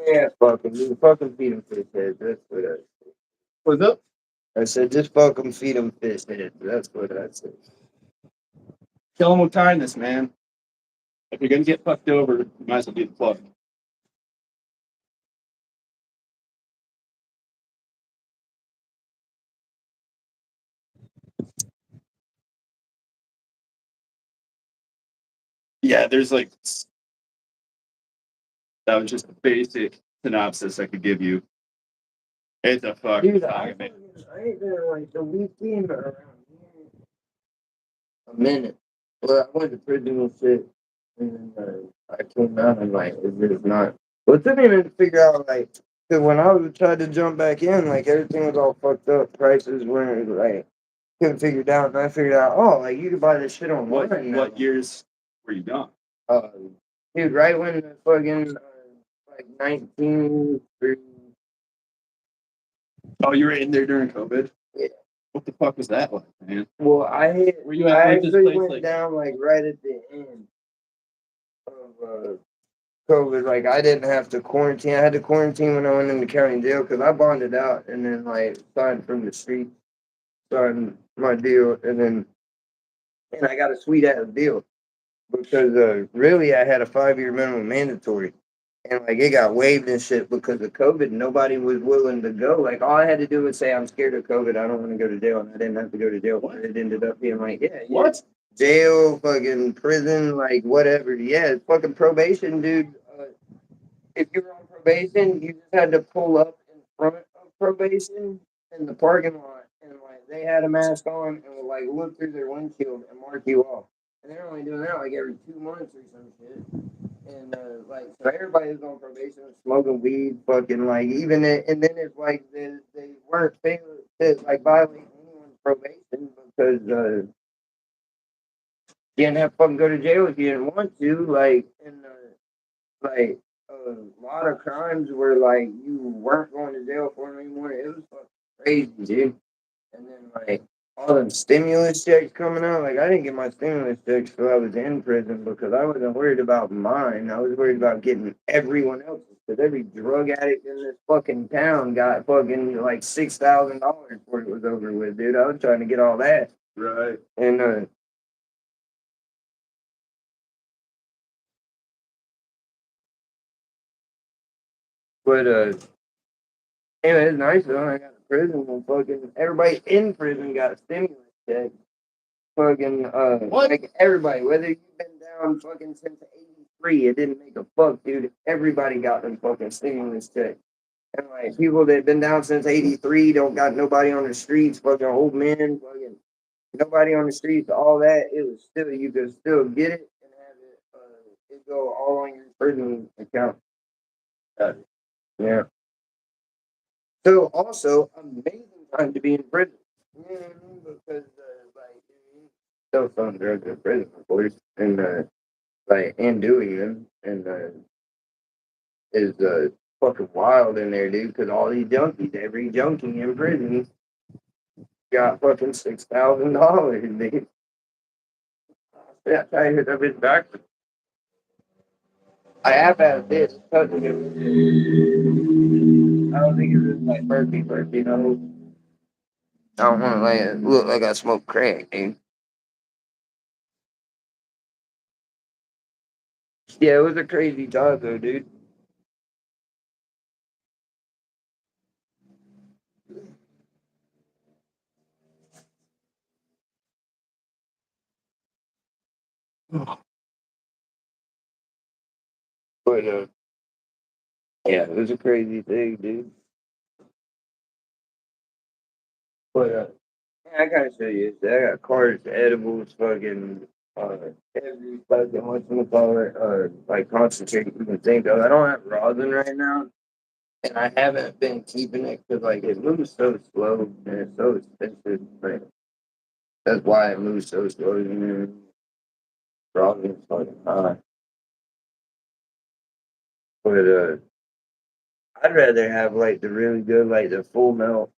Yeah, fucking feed them fish heads. That's what what's up? I said. Just fucking feed them fish heads. That's what I said. Kill them with kindness, man. If you're going to get fucked over, you might as well be the plug. Yeah, there's like that was just a basic synopsis I could give you. It's a fucking Dude, saga, man. I ain't been like the weekend around here a minute. Well, I went to prison and shit, and then I came out and like it's just not. Well, it took me a minute to figure out like, cause when I was tried to jump back in, like everything was all fucked up. Prices weren't like couldn't figure it out, and I figured out, oh, like you could buy this shit online now. What years were you gone? Uh, dude, right when the fucking like 19 through. Oh, you were in there during COVID? Yeah. What the fuck was that like, man? Well, Were you at like this actually place went like down like right at the end of COVID. Like I didn't have to quarantine. I had to quarantine when I went into county jail because I bonded out and then like started from the street, starting my deal, and I got a sweet ass deal because really I had a 5 year minimum mandatory. And like it got waived and shit because of COVID. Nobody was willing to go. Like all I had to do was say I'm scared of COVID. I don't want to go to jail, and I didn't have to go to jail. But it ended up being like, yeah, what? jail, fucking prison, like whatever. Yeah, it's fucking probation, dude. If you were on probation, you just had to pull up in front of probation in the parking lot, and like they had a mask on and would like look through their windshield and mark you off. And they're only doing that like every 2 months or some shit. And like so everybody's on probation, smoking weed, fucking like even it, and then it's like they weren't failing to like violate anyone's probation because you didn't have to fucking go to jail if you didn't want to. Like and like a lot of crimes where like you weren't going to jail for them anymore. It was fucking crazy, dude. And then like all them stimulus checks coming out, like I didn't get my stimulus checks till I was in prison because I wasn't worried about mine. I was worried about getting everyone else's. Because every drug addict in this fucking town got fucking like $6,000 before it was over with, dude. I was trying to get all that. Right. And but anyway, it's nice though. I got to prison and fucking everybody in prison got a stimulus check. Fucking What? like everybody, whether you've been down fucking since '83, it didn't make a fuck, dude. Everybody got them fucking stimulus check. And like people that been down since '83 don't got nobody on the streets, fucking old men, fucking nobody on the streets, all that. It was still you could still get it and have it go all on your prison account. Yeah. So also amazing time to be in prison. You know what I mean? Because like still selling drugs in prison, of course, and like and doing them, and is fucking wild in there, dude. Because all these junkies, every junkie in prison got fucking $6,000, dude. Yeah, I hit that bitch back. I have had this. Touching it. I don't think it was like burpee, no. I don't want to like look like I smoke crack, dude. Yeah, it was a crazy time though, dude. But yeah, it was a crazy thing, dude. But yeah, I gotta show you this. I got cards, edibles, fucking every fucking once in a while, like concentrate you can think of. I don't have rosin right now, and I haven't been keeping it because like it moves so slow and it's so expensive. Like that's why it moves so slow. You know, rosin's fucking high. But I'd rather have like the really good, like the full melt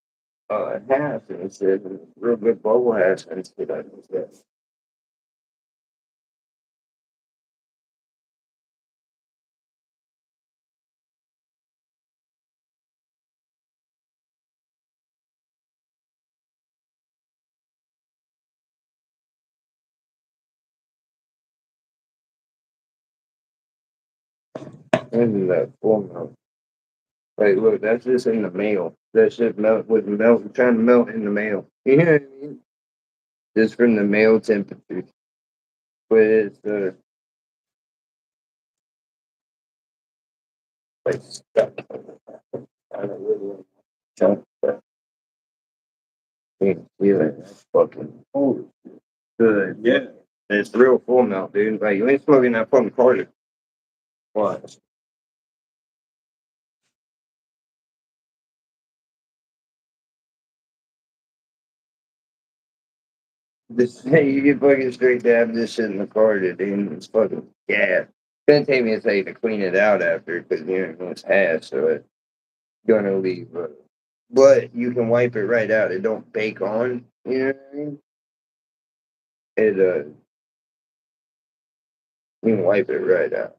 hash instead of real good bubble hash instead of that. This is that full melt. Like, look, that's just in the mail. That shit trying to melt in the mail. You know what I mean? Just from the mail temperature. But it's like stuck. I don't really jump, but you can feel it. It's fucking good. Yeah. It's real full now, dude. Like, you ain't smoking that fucking Carter. What? This, hey, you get fucking straight dab this shit in the Carter, dude. It's fucking gas. It's gonna take me a second to clean it out after, because, you know, it's hash, so it's gonna leave. But you can wipe it right out. It don't bake on. You know what I mean? It, you can wipe it right out.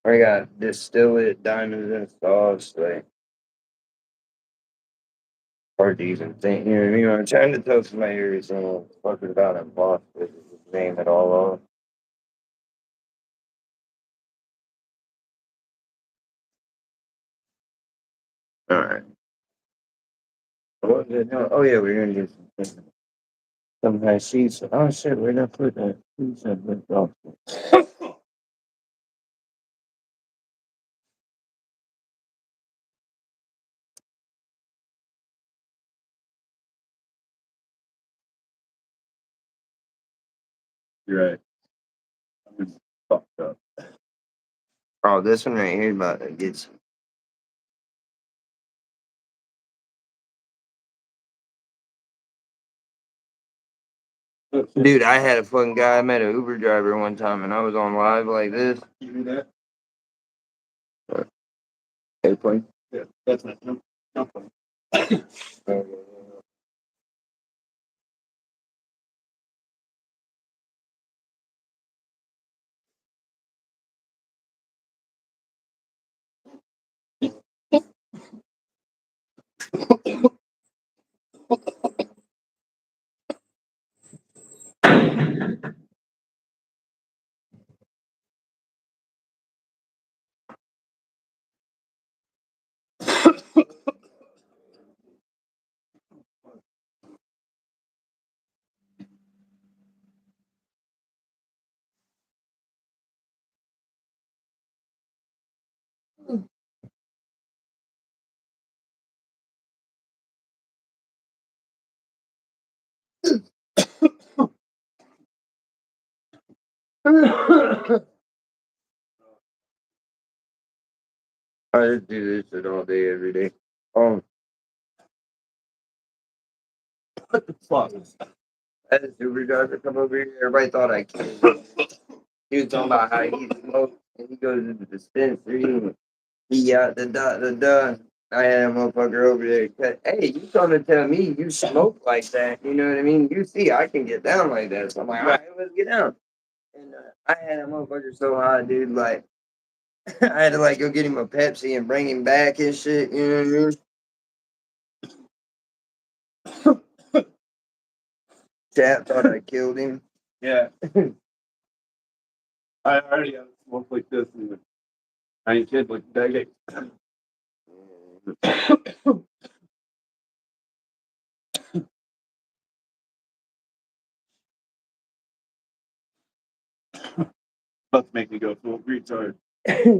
I got distillate, diamonds, and sauce. Like, hard to even think. You know what I mean? I'm trying to tell somebody everything fucking about a boss, but just name it all off. All right. What the hell? Oh yeah, we're gonna get some nice sheets. Oh shit, we're gonna put that. Who said that? Oh. You're right. I'm fucked up. Oh, this one right here about to get some. Dude, I had a fucking guy. I met an Uber driver one time, and I was on live like this. You do that? Airplane. Yeah, that's not. No. I just do this shit all day, every day. Oh, What the fuck? I had a Uber driver come over here. Everybody thought I killed him. He was talking about how he smoked, and he goes to the dispensary, and he got the. I had a motherfucker over there. Hey, you trying to tell me you smoke like that? You know what I mean? You see, I can get down like that. So I'm like, all right, let's get down. And I had a motherfucker so high, dude. Like, I had to like go get him a Pepsi and bring him back and shit. You know what I mean? Chap thought I killed him. Yeah. I already have smoke like this, and I ain't kid like that. About to make me go full retard. Yeah.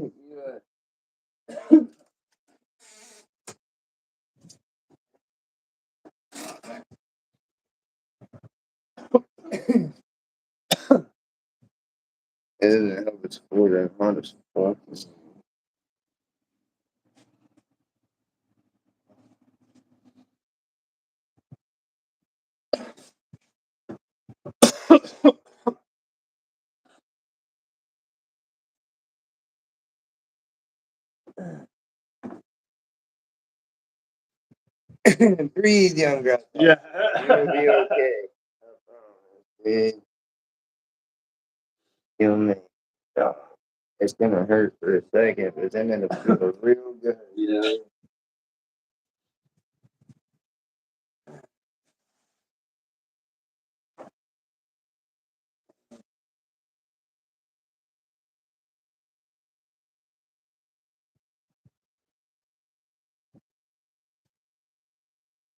It doesn't help it's Florida and hot as fuck. Breathe, young girl. Yeah. You'll be okay. Yeah. Kill me. Oh, it's gonna hurt for a second, but then it'll feel real good. Yeah.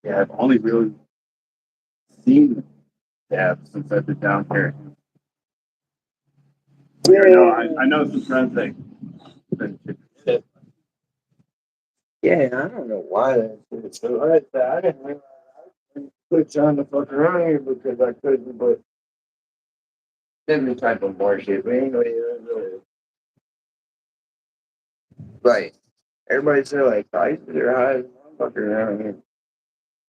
Yeah, I've only really seen Yeah, since I've been down here. Yeah, No, I know some friends that. yeah, I don't know why that shit. So I didn't realize I quit trying to fuck around here because I couldn't, but different type of bullshit. But anyway, like everybody said, like prices are high as motherfucker around here,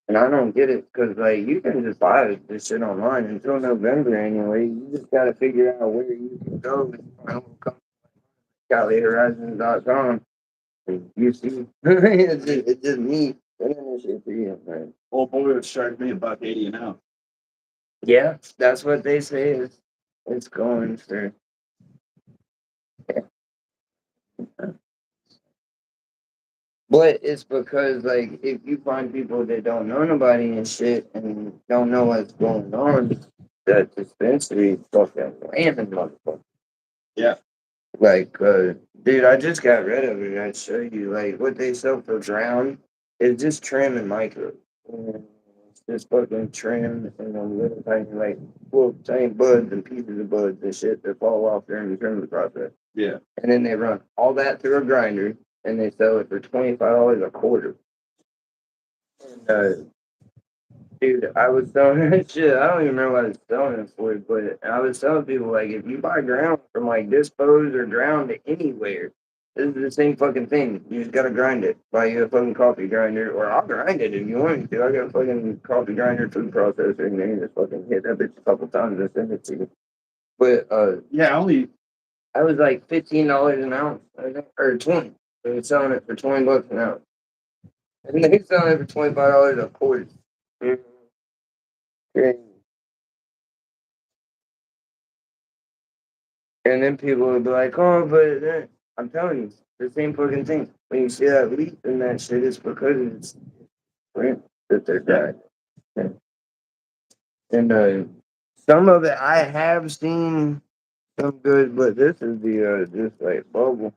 and I don't get it because like you can just buy this shit online until November anyway. You just gotta figure out where you can go. CaliHorizons.com. You see, it's just me. Internet shit for you, man. Old boy would charge me $1.80 an ounce. Yeah, that's what they say is it's going for. But it's because like if you find people that don't know nobody and shit and don't know what's going on, that dispensary is fucking random motherfucker. Yeah. Like, dude, I just got rid of it. I'd show you like what they sell for ground is just trim and micro. And it's just fucking trim and a little tiny like tiny buds and pieces of buds and shit that fall off during the trimming process. Yeah. And then they run all that through a grinder and they sell it for $25 a quarter. And dude, I was selling that shit. I don't even remember what I was selling it for, but I was telling people like if you buy ground from like Dispose or ground anywhere, this is the same fucking thing. You just gotta grind it. Buy you a fucking coffee grinder, or I'll grind it if you want me to. I got a fucking coffee grinder, food processor, and then just fucking hit that bitch a couple times and send it to you. But Yeah, I was like $15 an ounce, I think, or 20. They were selling it for $20 an ounce, and they selling it for $25 a quart. Mhm. And then people would be like, oh, but I'm telling you, the same fucking thing. When you see that leaf and that shit, it's because it's rent that they're dying. And some of it I have seen some good, but this is the just like bubble.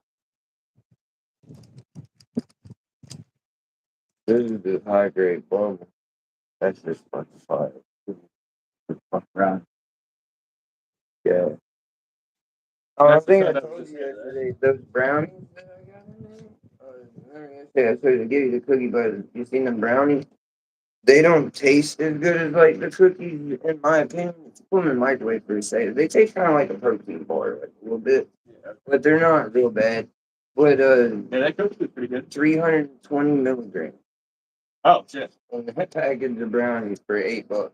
This is the high grade bubble. That's just fucking fire. fuck around. Yeah. Oh, I That's the think I kind of- told you yesterday, those brownies that I got in there. I told you to give you the cookie, but you seen them brownies? They don't taste as good as like the cookies, in my opinion. Put them in the microwave for a second. They taste kind of like a protein bar, like a little bit, but they're not real bad. But Yeah, that cookie was pretty good. 320 milligrams. Oh shit. And that package of brownies for $8.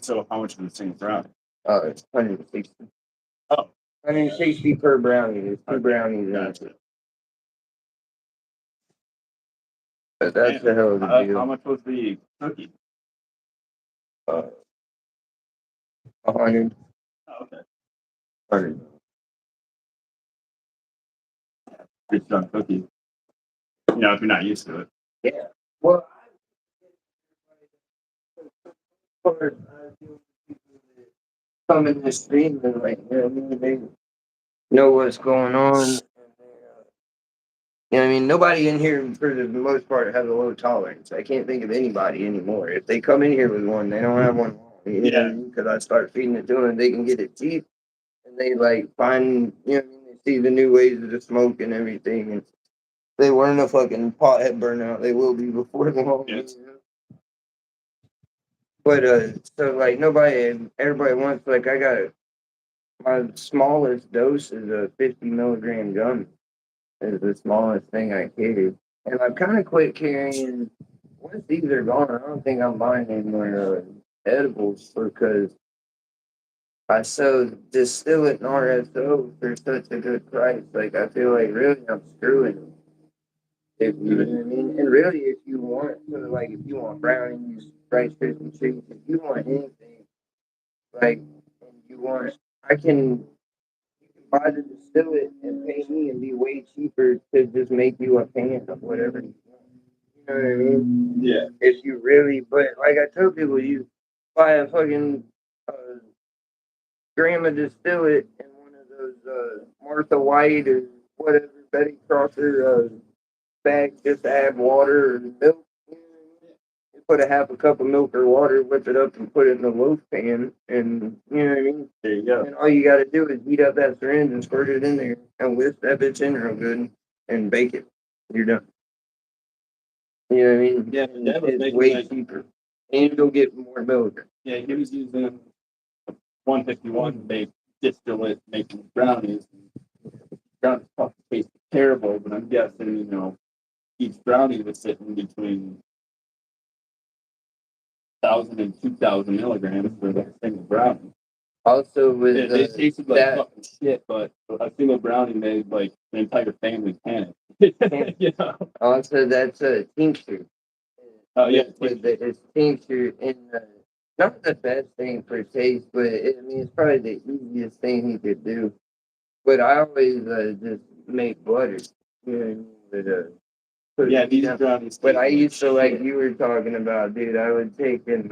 So how much of this thing around? It's 160. Oh. 160 per brownie. There's two brownies in Gotcha. it. But that's the hell of a How deal. much was the cookie? 100. Oh, okay. 100. Good done cookie. You know, if you're not used to it. Yeah. Well, I deal with people that come in the stream and like, you know what I mean? They know what's going on. And you know what I mean? Nobody in here, for the most part, has a low tolerance. I can't think of anybody anymore. If they come in here with one, they don't have one. Yeah. Because I start feeding it to them, they can get it cheap. And they like find, you know what I mean? They see the new ways of the smoke and everything. And they weren't a fucking pothead burnout. They will be before long. Yes. You know? But so like everybody wants, like, I got my smallest dose is a 50 milligram gum. Is the smallest thing I carry. And I've kind of quit carrying. Once these are gone, I don't think I'm buying any more edibles because I so distill it and RSO for such a good price. Like, I feel like really I'm screwing them. If you know what I mean? And really, if you want to, like, if you want brownies, Rice Krispie treats, if you want anything, like, and you want, I can buy the distill it and pay me and be way cheaper to just make you a pan of whatever you want. You know what I mean? Yeah. If you really, but like I tell people, you buy a fucking gram of distill it in one of those Martha White or whatever Betty Crocker bags just to add water or milk. You know what I mean? If put a half a cup of milk or water, whip it up, and put it in a loaf pan, and you know what I mean. There you go. And all you got to do is heat up that syringe and squirt it in there, and whisk that bitch in real good, and bake it. You're done. You know what I mean? Yeah, And Dad was it's making way like, cheaper, and you'll get more milk. yeah, he was using 151 make distillate making brownies. Brownies fucking taste terrible, but I'm guessing, you know, each brownie was sitting between 1,000 and 2,000 milligrams for that single brownie. Also, with It tasted like that, fucking shit, but a single brownie made like the entire family panic. You know? also that's a tincture. Oh yeah, It's tincture, and not the best thing for taste, but I mean it's probably the easiest thing he could do. But I always just make butter. You know what I mean? Put yeah. it These down. brownies. But taste I used to, like shit. you were talking about, dude, I would take and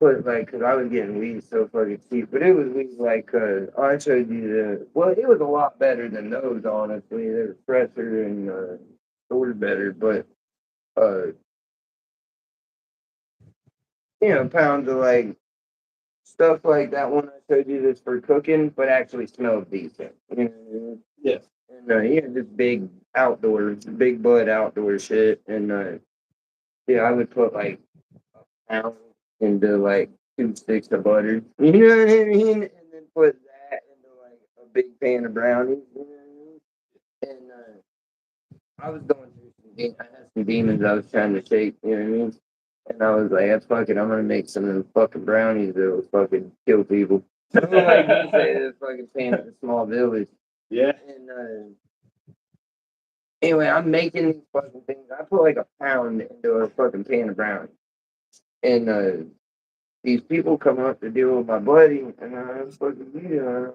put, like, because I was getting weed so fucking cheap. But it was weed, like, I showed you well, it was a lot better than those, honestly. They were fresher and sort of better. But, pounds of, like, stuff like that one I showed you that's for cooking, but actually smells decent. You know? Yeah. And, just big bud outdoor shit. And, yeah, I would put, like, pound into like 2 sticks of butter. You know what I mean? And then put that into like a big pan of brownies. You know what I mean? And I was going through I had some demons I was trying to shake. You know what I mean? And I was like, "That's fucking. I'm gonna make some of the fucking brownies that will fucking kill people." Like you say, this fucking pan of a small village. Yeah. And anyway, I'm making these fucking things. I put like a pound into a fucking pan of brownies. And these people come up to deal with my buddy, and I'm fucking I'm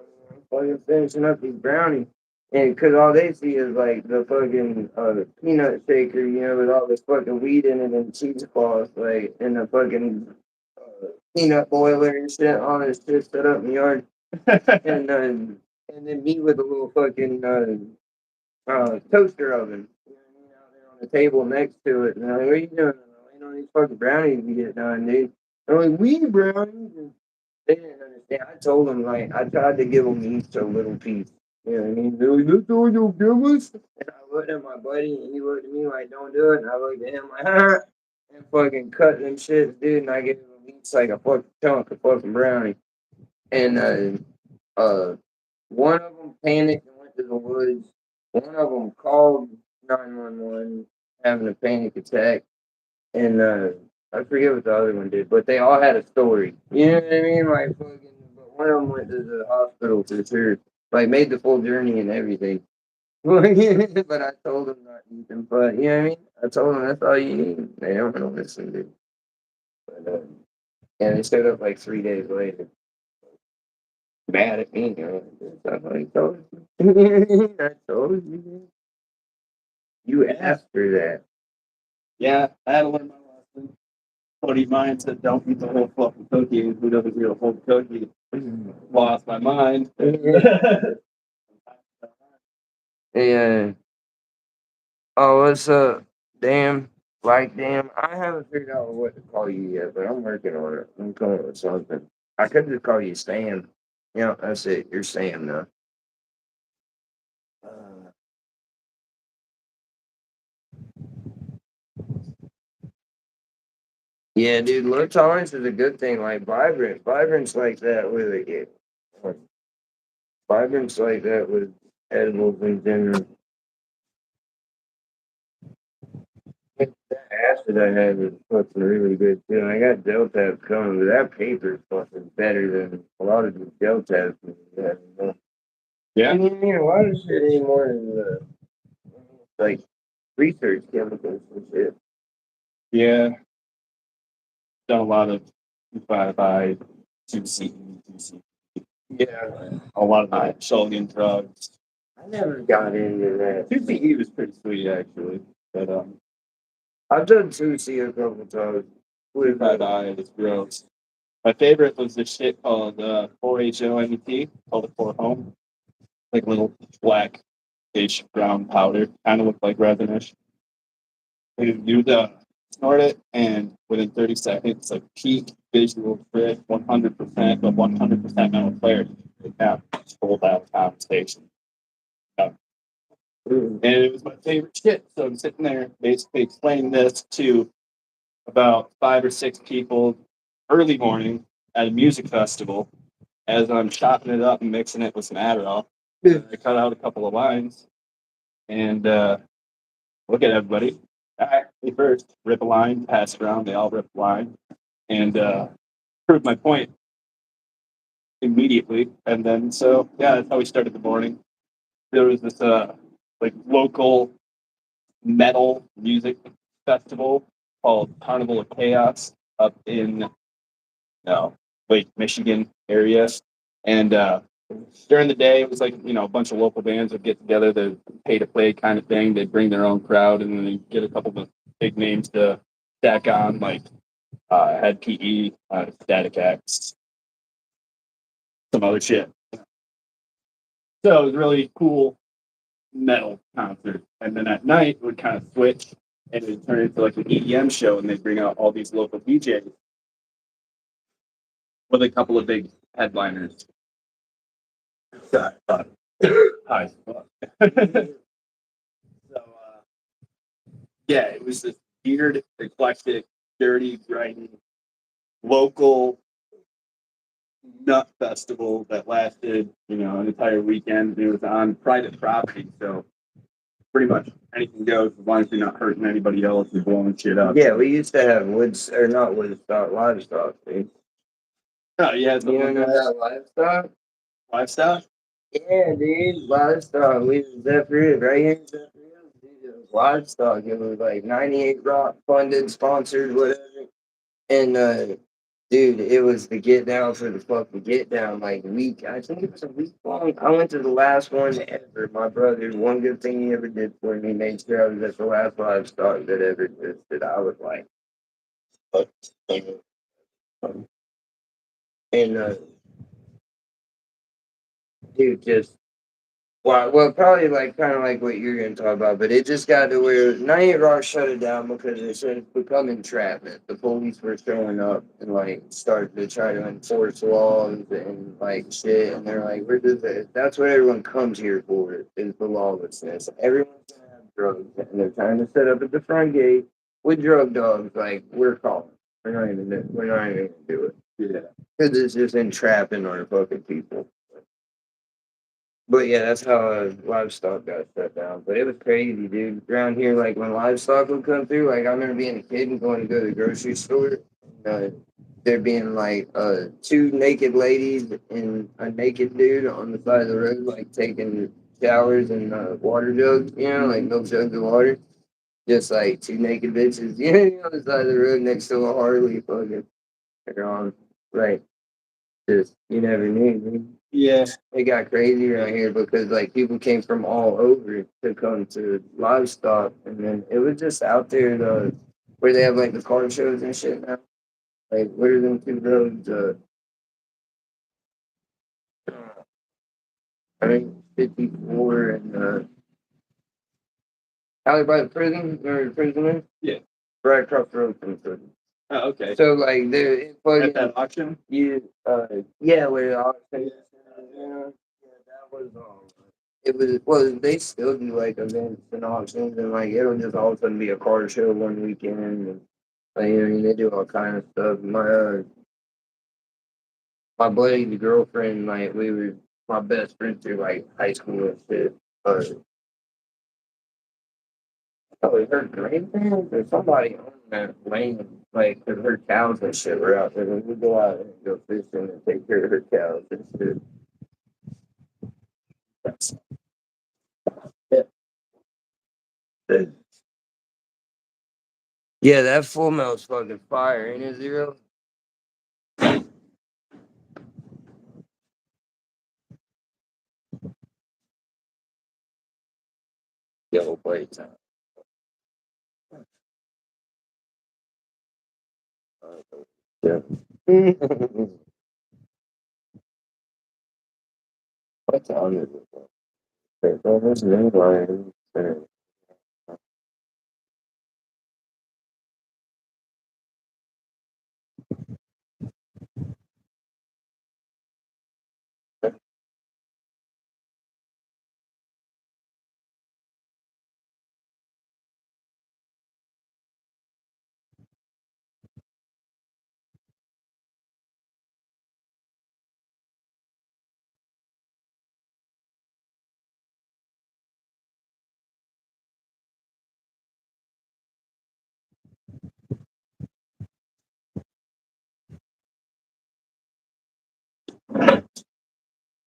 fucking finishing up these brownies. And because all they see is like the fucking peanut shaker, with all this fucking weed in it and cheesecloth, like, and the fucking peanut boiler and shit, all this shit set up in the yard. And then me with a little fucking toaster oven, out there on the table next to it. And I'm like, what are you doing? These fucking brownies you get done, dude. They're like, weed brownies. And they didn't understand. I told them, like, I tried to give them each a little piece. You know what I mean? They're like, that's all you'll give us? And I looked at my buddy, and he looked at me like, don't do it. And I looked at him like, and fucking cut them shits, dude. And I gave them each like a fucking chunk of fucking brownie. And one of them panicked and went to the woods. One of them called 911, having a panic attack. And I forget what the other one did, but they all had a story. You know what I mean? Like fucking, but one of them went to the hospital for sure. Like made the full journey and everything. But I told them not to eat them. But you know what I mean? I told them that's all you need. They don't want to listen, dude. But and they showed up like 3 days later, mad at me. I told you. I told you. You asked for that. Yeah, I had to learn my lesson. Cody mindset, don't eat the whole fucking cookie. Who doesn't eat a whole cookie? Lost my mind. Yeah. Oh, what's up? Damn. Damn. I haven't figured out what to call you yet, but I'm working on it. I'm coming up with something. I could just call you Sam. Yeah, that's it. You're Sam now. Yeah, dude, low tolerance is a good thing. Like vibrance like that with it. Vibrance like that with edibles in general. That acid I had was fucking really good too. And I got gel tabs coming, but that paper is fucking better than a lot of the gel tabs. Yeah. I mean, a lot of shit anymore than like research chemicals and shit. Yeah. Done a lot of 5 2C, 2C. Yeah, A lot of the Shulgin drugs. I never got into that. 2CE was pretty sweet actually. But I've done sushi a couple times. With 5I is gross. My favorite was this shit called 4-HOMET, called it 4 Home. Like little blackish brown powder. Kind of looked like resinish. You do the snort it, and within 30 seconds, like peak visual grid, 100%, but 100% mental clarity. Now, whole downtown station. And it was my favorite shit. So I'm sitting there basically explaining this to about 5 or 6 people early morning at a music festival as I'm chopping it up and mixing it with some Adderall. I cut out a couple of lines and look at everybody. All right, me first, rip a line, pass it around. They all rip a line and prove my point immediately. And then, so yeah, that's how we started the morning. There was this like local metal music festival called Carnival of Chaos up in Lake Michigan area. And during the day, it was like, a bunch of local bands would get together, the pay to play kind of thing. They'd bring their own crowd and then they'd get a couple of big names to stack on, like Head PE, Static X, some other shit. So it was really cool metal concert. And then at night, it would kind of switch and it would turn into like an EDM show and they'd bring out all these local DJs with a couple of big headliners. Sorry, hi. So, yeah, it was this weird, eclectic, dirty, grimy, local nut festival that lasted, an entire weekend. It was on private property, so pretty much anything goes as long as you're not hurting anybody else and blowing shit up. Yeah, we used to have not Woodstock, livestock, dude. Oh, yeah, You don't know that livestock? livestock? Yeah, dude, livestock. We was Zephyr right here in Zephyr Hills, dude. It was livestock. It was like 98 Rock funded, sponsored, whatever. And dude, it was the get down for the fucking get down, like week. I think it was a week long. I went to the last one ever. My brother, one good thing he ever did for me, made sure I was at the last livestock that ever existed. I was like, and dude, just well, probably like kind of like what you're gonna talk about, but it just got to where 98 Rock shut it down because it said it's become entrapment. The police were showing up and like started to try to enforce laws and like shit, and they're like, "We're just that's what everyone comes here for is the lawlessness. Everyone's gonna have drugs, and they're trying to set up at the front gate with drug dogs. Like we're calling, we're not even gonna do it, yeah, because it's just entrapping our fucking people." But yeah, that's how livestock got shut down. But it was crazy, dude. Around here, like when livestock would come through, like I remember being a kid and going to go to the grocery store. Uh, there being like 2 naked ladies and a naked dude on the side of the road, like taking showers and water jugs, like milk jugs of water. Just like 2 naked bitches, on the side of the road next to a Harley, fucking. They're on, right. Just you never knew, dude. Yeah. It got crazy around here because like people came from all over to come to livestock, and then it was just out there where they have like the car shows and shit now. Like what are them 2 roads? I think 54 and out by the prison or the prison is? Yeah. Right across the road from the prison. Oh, okay. So like they're At that auction? Yeah, where the auction. Yeah, that was it was well they still do like events and auctions and like it'll just all of a sudden be a car show one weekend and like, they do all kind of stuff. My buddy's girlfriend, like we were my best friend through like high school and shit. Oh, her grandparents or somebody on that land, like 'cause her cows and shit were out there. We would go out and go fishing and take care of her cows and shit. Yeah. Yeah, that full melt's fucking fire, ain't it, Zero? Yellow plate time. Yeah. What time is it? There's new line.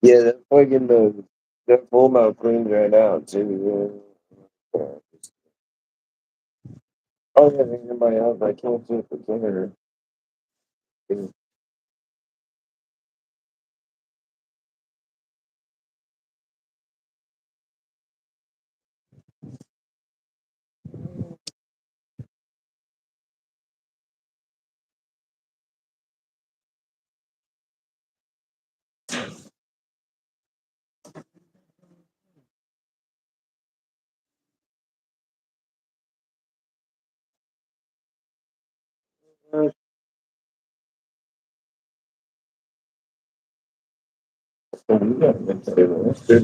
Yeah, that full mouth cleans right out too. Yeah. Oh yeah, he's in my house. I can't see if it's in her. Oh, we got that table. That's good.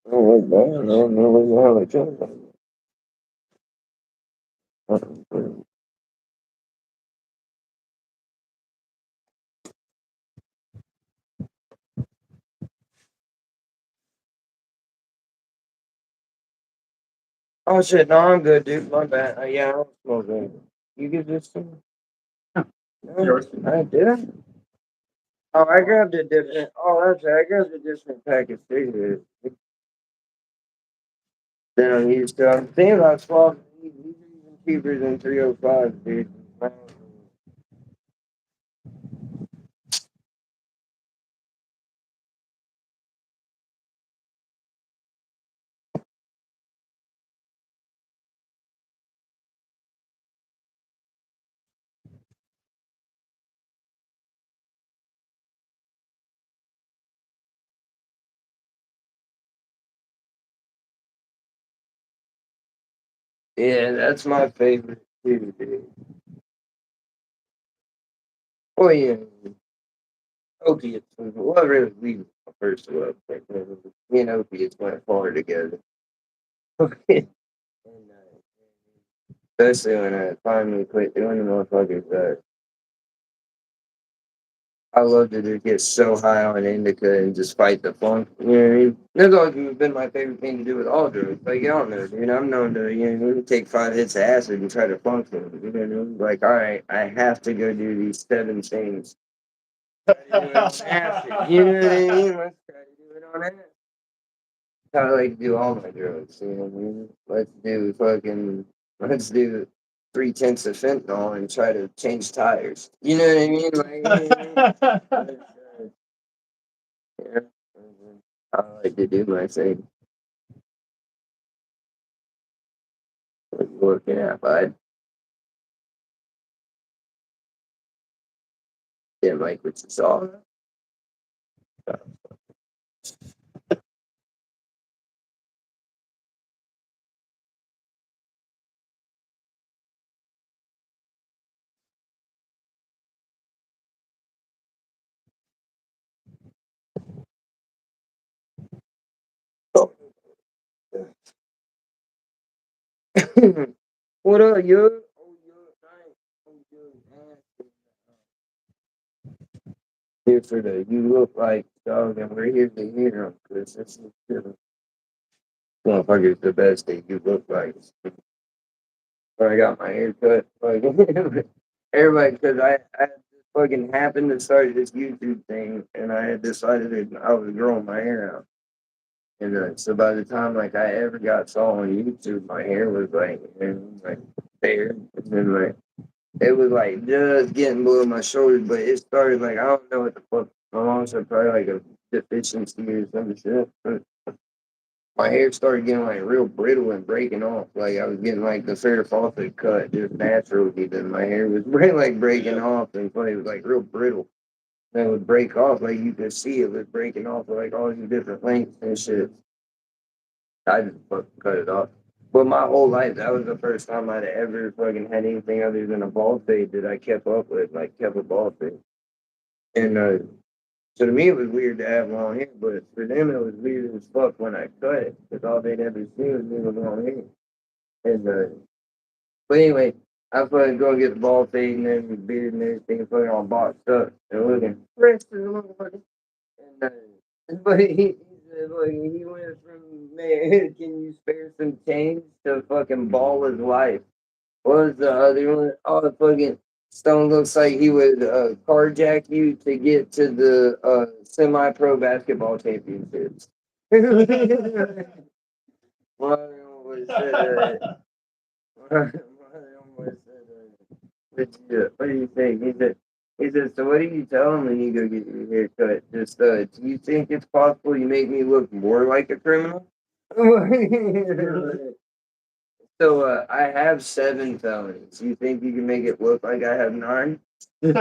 I don't like that. I don't know how they tell that. Oh shit, no, I'm good, dude. My bad. Yeah, I don't smoke that. You get this too? No, Yours. I did. Oh, I grabbed a different. Oh, that's right. I grabbed a different pack of cigarettes than I'm used to. I'm thinking about 12. These are even cheaper than 305, dude. Yeah, that's my favorite too, dude. Oh yeah, opiates. Well, really, we first love, but me and opiates went far together. And, especially when I finally quit doing the motherfuckers that I love to just get so high on indica and just fight the funk. You know what I mean? That's always been my favorite thing to do with all drugs. Like, I don't know, dude. I'm known to, take 5 hits of acid and try to function. You know what I mean? Like, all right, I have to go do these 7 things. Do it on acid. You know what I mean? Let's try to do it on acid. How I like to do all my drugs. You know what I mean? Let's do 3/10 of fentanyl and try to change tires. You know what I mean? Like, yeah. I like to do my thing. What you looking at, bud? Didn't like what you saw. What up, you? Oh, you nice. Oh, you here for the you look like dog, and we're here to hear him because this is motherfucker's the best that you look like. When I got my hair cut, like everybody, because I fucking happened to start this YouTube thing, and I had decided that I was growing my hair out. And so by the time like I ever got saw on YouTube, my hair was like there, and then like it was like just getting below my shoulders, but it started like I don't know what the fuck. My mom said probably like a deficiency or some shit. But my hair started getting like real brittle and breaking off. Like I was getting like the Farrah Fawcett cut just naturally. Then my hair was like breaking off and it was like real brittle. Then it would break off like you could see it was breaking off like all these different lengths and shit. I just fucking cut it off. But my whole life, that was the first time I'd ever fucking had anything other than a bald fade that I kept up with, like kept a bald fade. And so to me, it was weird to have long hair, but for them, it was weird as fuck when I cut it because all they'd ever see was me with long hair. And but anyway, I fucking go get the bald fade and then the beard and everything, fucking all boxed up and looking fresh as a motherfucker. And but he said, look, he went from man, can you spare some change to fucking ball his life. What was the other one? Oh, fucking Stone looks like he would carjack you to get to the semi-pro basketball championships. One of them was one of them was what do you think? He said, so what do you tell him when you go get your hair cut? Just, do you think it's possible you make me look more like a criminal? So, I have 7 felonies. You think you can make it look like I have 9? Dude,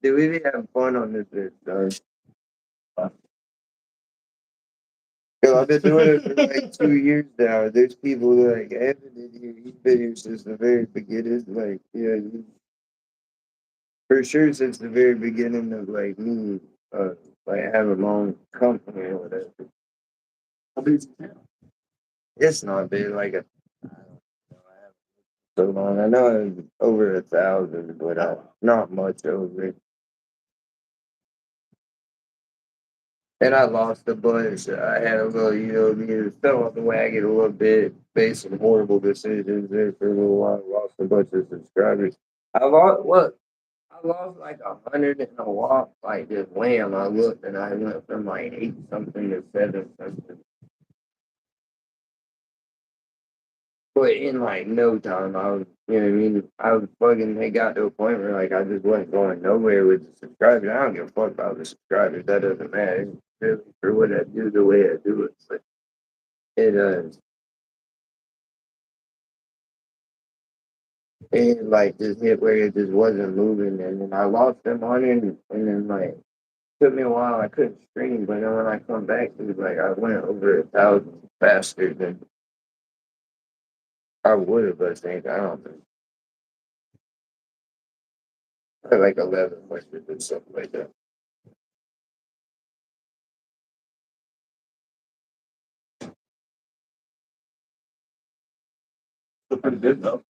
we be having fun on this bitch, dog. Yo, I've been doing it for like 2 years now. There's people like Evan in here. He's been here since the very beginning. Like, yeah, for sure since the very beginning of like me, like having my own company or whatever. It's not been like a I don't know, I haven't so long. I know it was over 1,000, but not much over it. And I lost a bunch. I had a little, fell off the wagon a little bit, made some horrible decisions there for a little while. Lost a bunch of subscribers. I lost what? I lost like 100 in a walk. Like just wham! I looked and I went from like 8 something to 7 something. But in like no time, I was, you know what I mean? I was fucking, it got to a point where like I just wasn't going nowhere with the subscribers. I don't give a fuck about the subscribers. That doesn't matter. It's really for what I do, the way I do it. But it like just hit where it just wasn't moving. And then I lost them on it. And then like, took me a while. I couldn't stream. But then when I come back, it was like I went over 1,000 faster than I would have, I think. I don't know. Like 11 questions or something like that. Still pretty good though.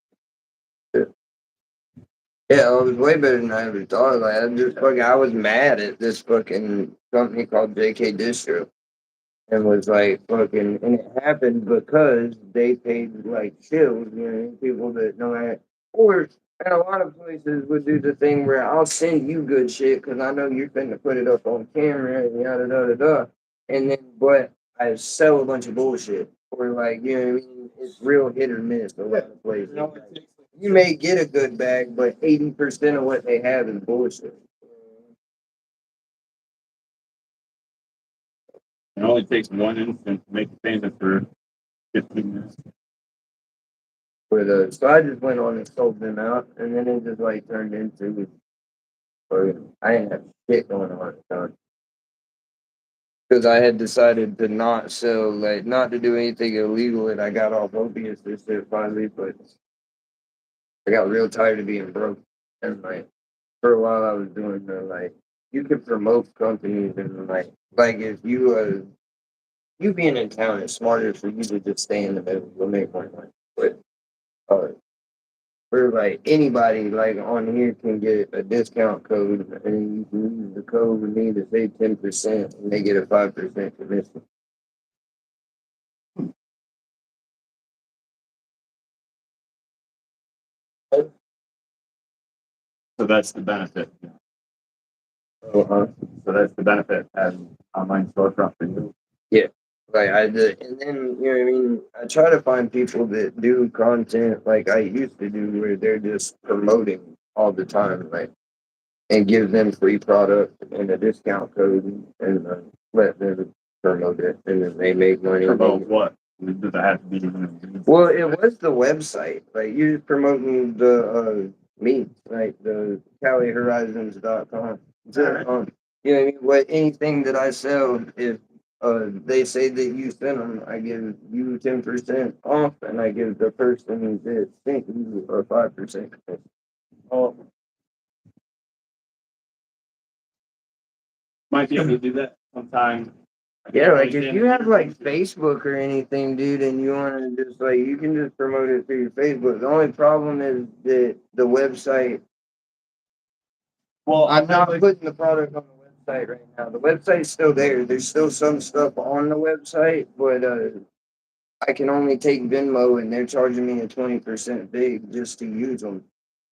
Yeah, it was way better than I ever thought. Like I was mad at this fucking company called JK Distro, and was like fucking, and it happened because they paid like shills, people that know that. Or and a lot of places would do the thing where I'll send you good shit because I know you're finna put it up on camera and yada yada yada, and then but I sell a bunch of bullshit, or like what I mean. It's real hit or miss a lot of places. You may get a good bag, but 80% of what they have is bullshit. It only takes one instant to make a payment for 15 minutes. But so I just went on and sold them out, and then it just like turned into, I didn't have shit going on at the time. Because I had decided to not sell, like not to do anything illegal, and I got off opiates this shit finally, but I got real tired of being broke. And like for a while I was doing the like you can promote companies and like if you being in town is smarter for you to just stay in the middle. You'll make more money. But uh, for like anybody like on here can get a discount code and you can use the code with me to save 10% and they get a 5% commission. So that's the benefit. Uh-huh. So that's the benefit of having online storefront for you. Yeah. Like I did, and then what I mean. I try to find people that do content like I used to do, where they're just promoting all the time, like, and give them free product and a discount code, and let them promote it, and then they make money. Promote what? Does that have to be? Well, it was the website. Like you're promoting the me, like the CaliHorizons.com. You know what I mean? What anything that I sell, if they say that you sent them, I give you 10% off, and I give the person that sent you a 5%. Oh, might be able to do that sometime. Yeah, like if you have like Facebook or anything, dude, and you want to just like you can just promote it through your Facebook. The only problem is that the website. Well, I'm not putting the product on the website right now. The website's still there. There's still some stuff on the website, but I can only take Venmo and they're charging me a 20% big just to use them.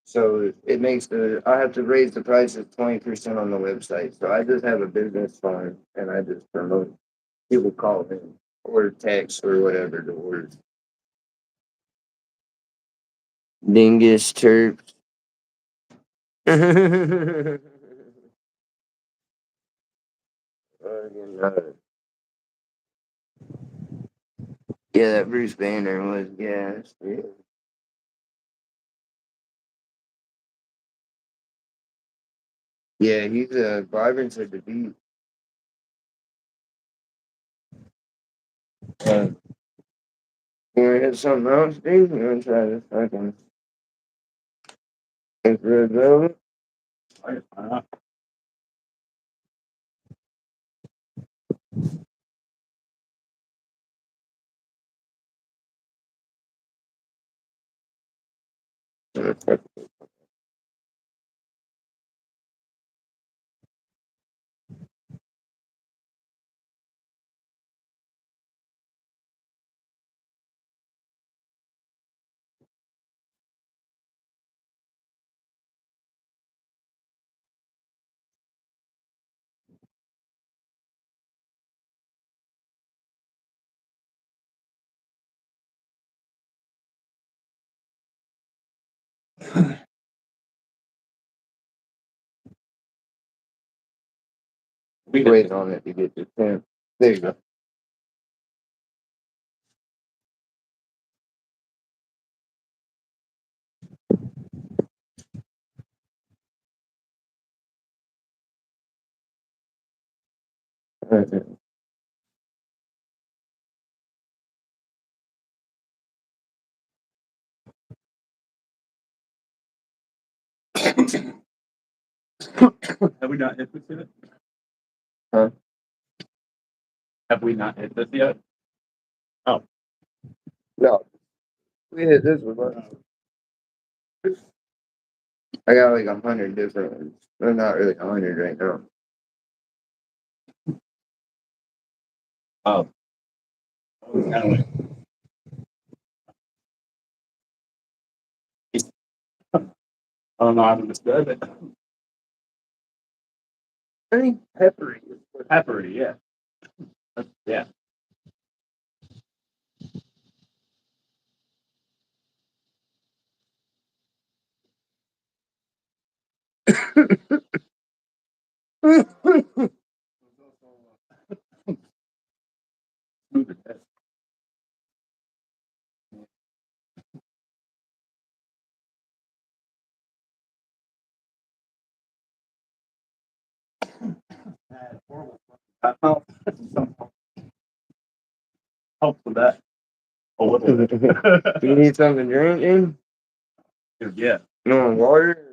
So it makes I have to raise the prices 20% on the website. So I just have a business phone and I just promote. People call in or text or whatever to order. Dingus chirps. Fucking, yeah, that Bruce Banner was gas. Yeah. Yeah, he's vibrant to the beat. You wanna hit something else, dude? You wanna try this fucking infrared velvet? Waiting on it to get to 10. There you go. Have we not hit this yet? Huh? Have we not hit this yet? Oh. No, we hit this one. I got like 100 different ones. Well, not really 100 right now. Oh. Kind of like, I don't know how to describe it. I think peppery. Peppery, yeah. Yeah. Smooth as heck. That helps. Helps with that. A little bit. You need something to drink, dude? Yeah. You want water?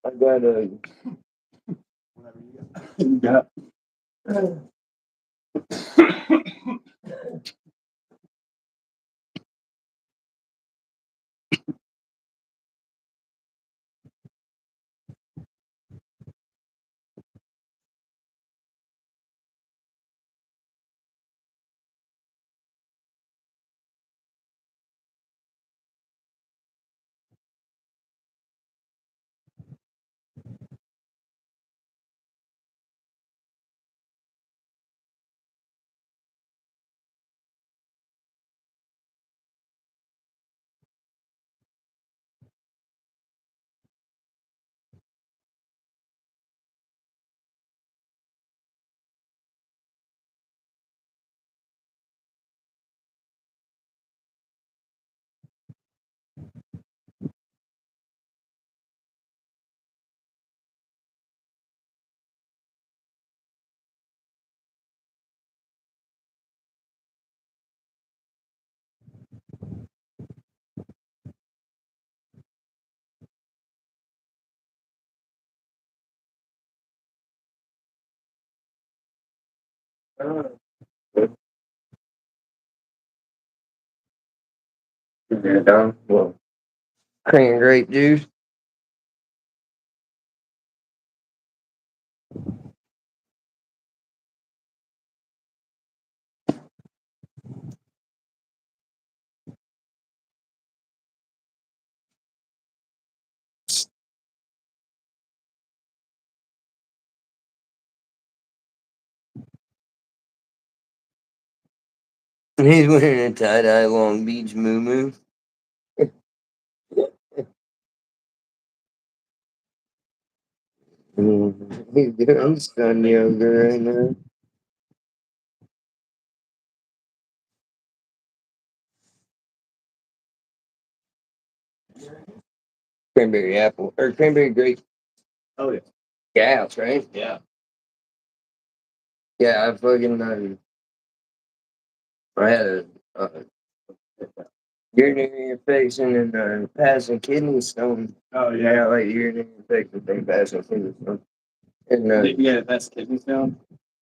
I got a. Yeah. Yeah, down. Well, cream grape juice. He's wearing a tie-dye Long Beach moo. He's doing sun yoga right now. Cranberry apple or cranberry grape Oh yeah. gas, right? Yeah. Yeah, I fucking I had a urinary infection and passing kidney stone. Oh Yeah, like urinary infection thing, passing kidney stone. And Yeah, that's kidney stone.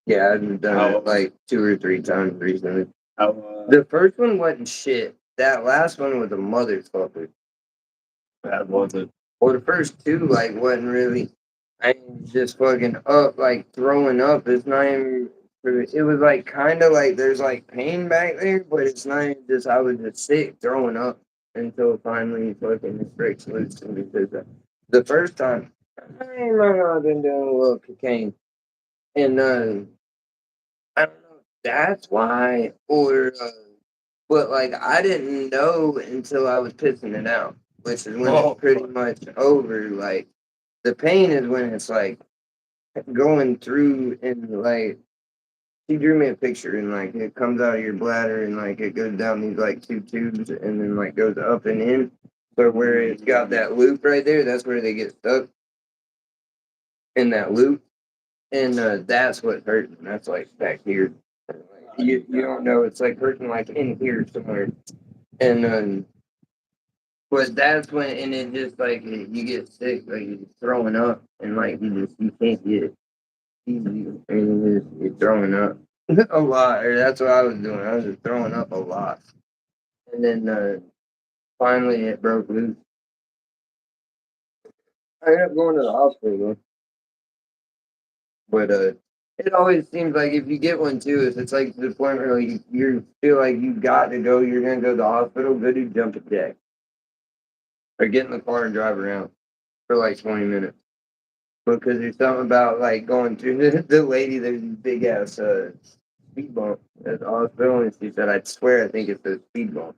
yeah, I've done How- it like 2 or 3 times recently. How, The first one wasn't shit. That last one was a motherfucker. bad was it? Well, the first two like wasn't really. I just fucking up like throwing up. It's not even. It was like kind of like there's like pain back there, but it's not even just I was just sick throwing up until finally fucking it breaks loose. And because the first time I remember I've been doing a little cocaine, and I don't know if that's why or. But like I didn't know until I was pissing it out, which is when it's pretty much over. Like the pain is when it's like going through and like she drew me a picture and like it comes out of your bladder and like it goes down these like 2 tubes and then like goes up and in. But where it's got that loop right there, that's where they get stuck in that loop. And that's what hurts. And that's like back here. You don't know, it's like hurting like in here somewhere. And but that's when, and it just like you get sick, like you're throwing up, and like you can't get it easy, and you're throwing up a lot. Or that's what I was doing. I was just throwing up a lot, and then finally it broke loose. I ended up going to the hospital, but it always seems like if you get one too, if it's like to the point where like you feel like you got to go, you're gonna go to the hospital. Go do jumping jack, or get in the car and drive around for like 20 minutes. Because there's something about like going through the lady. There's this big ass speed bump at the hospital, and she said, "I swear, I think it's a speed bump."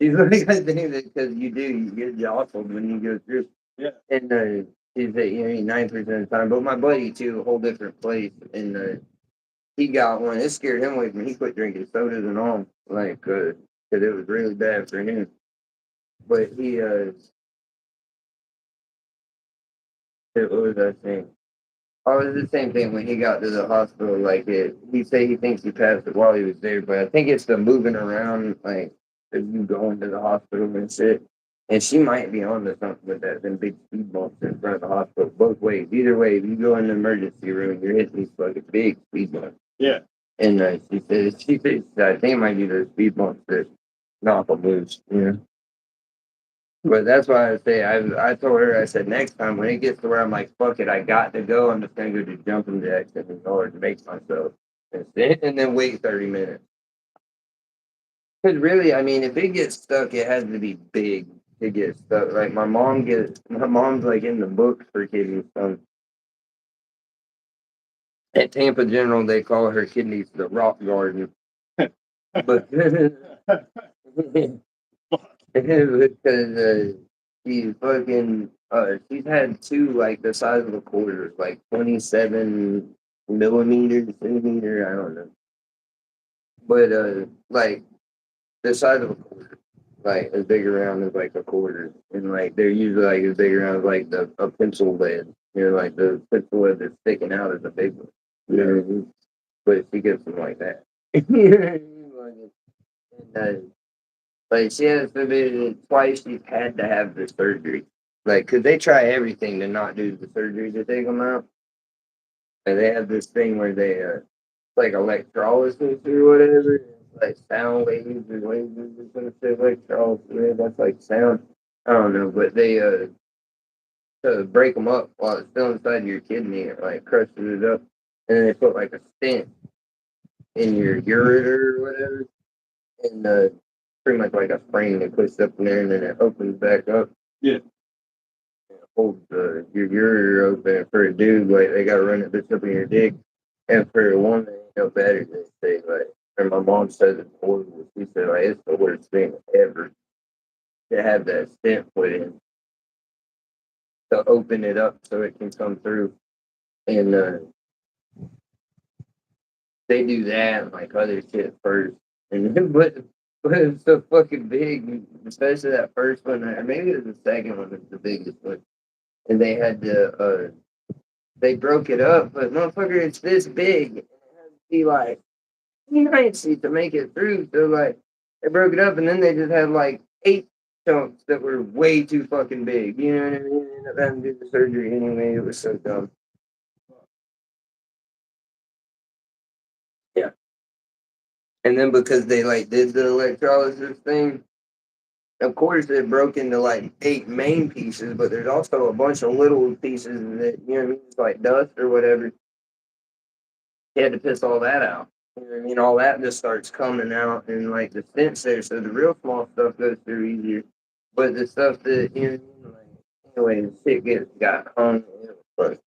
She's like, "I think that because you do, you get jostled when you go through." Yeah. And she said, "You know, 9% of the time." But my buddy too, a whole different place, and he got one. It scared him away from me. He quit drinking sodas and all, like, because it was really bad for him. But he what was I saying? Oh, it was the same thing when he got to the hospital. Like he said he thinks he passed it while he was there, but I think it's the moving around, like as you going to the hospital and shit. And she might be on to something with that. Them big speed bumps in front of the hospital, both ways. Either way, if you go in the emergency room, you're hitting these fucking big speed bumps. Yeah. And she said, I think it might be the speed bumps that knock them loose. Yeah. But that's why I say I told her I said next time when it gets to where I'm like fuck it I got to go I'm just gonna go do jumping jacks in order to make myself and then wait 30 minutes because really I mean if it gets stuck it has to be big to get stuck like my mom's like in the books for kidney stones at Tampa General they call her kidneys the rock garden but because she fucking she's had two like the size of a quarter, like 27 millimeters, centimeter, I don't know. But like the size of a quarter, like as big around as like a quarter. And like they're usually like as big around as like a pencil lead. You know, like the pencil lead that's sticking out is a big one. You know what I mean? But she gets them like that. You know what I mean? Like she has been twice. She's had to have the surgery, like, cause they try everything to not do the surgery to take them out. And they have this thing where they like electrolysis or whatever, like sound waves or lasers or something. Electrolysis, yeah, that's like sound. I don't know, but they to break them up while it's still inside your kidney, it like crushes it up, and then they put like a stent in your ureter or whatever, and pretty much like a spring that puts up in there and then it opens back up. Yeah. Holds your ureter open for a dude, like they gotta run it this up in your dick. And for a woman, better they say like And my mom said it's horrible. She said like it's the worst thing ever to have that stent put in to open it up so it can come through. And they do that and like other shit first. And but it's so fucking big, especially that first one. Or maybe it was the second one was the biggest one. And they had to they broke it up, but motherfucker, it's this big. It has to be like 90 to make it through. So like they broke it up and then they just had like 8 chunks that were way too fucking big. You know what I mean? Ended up having to do the surgery anyway. It was so dumb. Yeah. And then because they like did the electrolysis thing, of course it broke into like 8 main pieces, but there's also a bunch of little pieces that you know what I mean, it's like dust or whatever. He had to piss all that out. You know what I mean? All that just starts coming out and like the stents there, so the real small stuff goes through easier. But the stuff that you know what I mean, like anyway, the shit got hung. But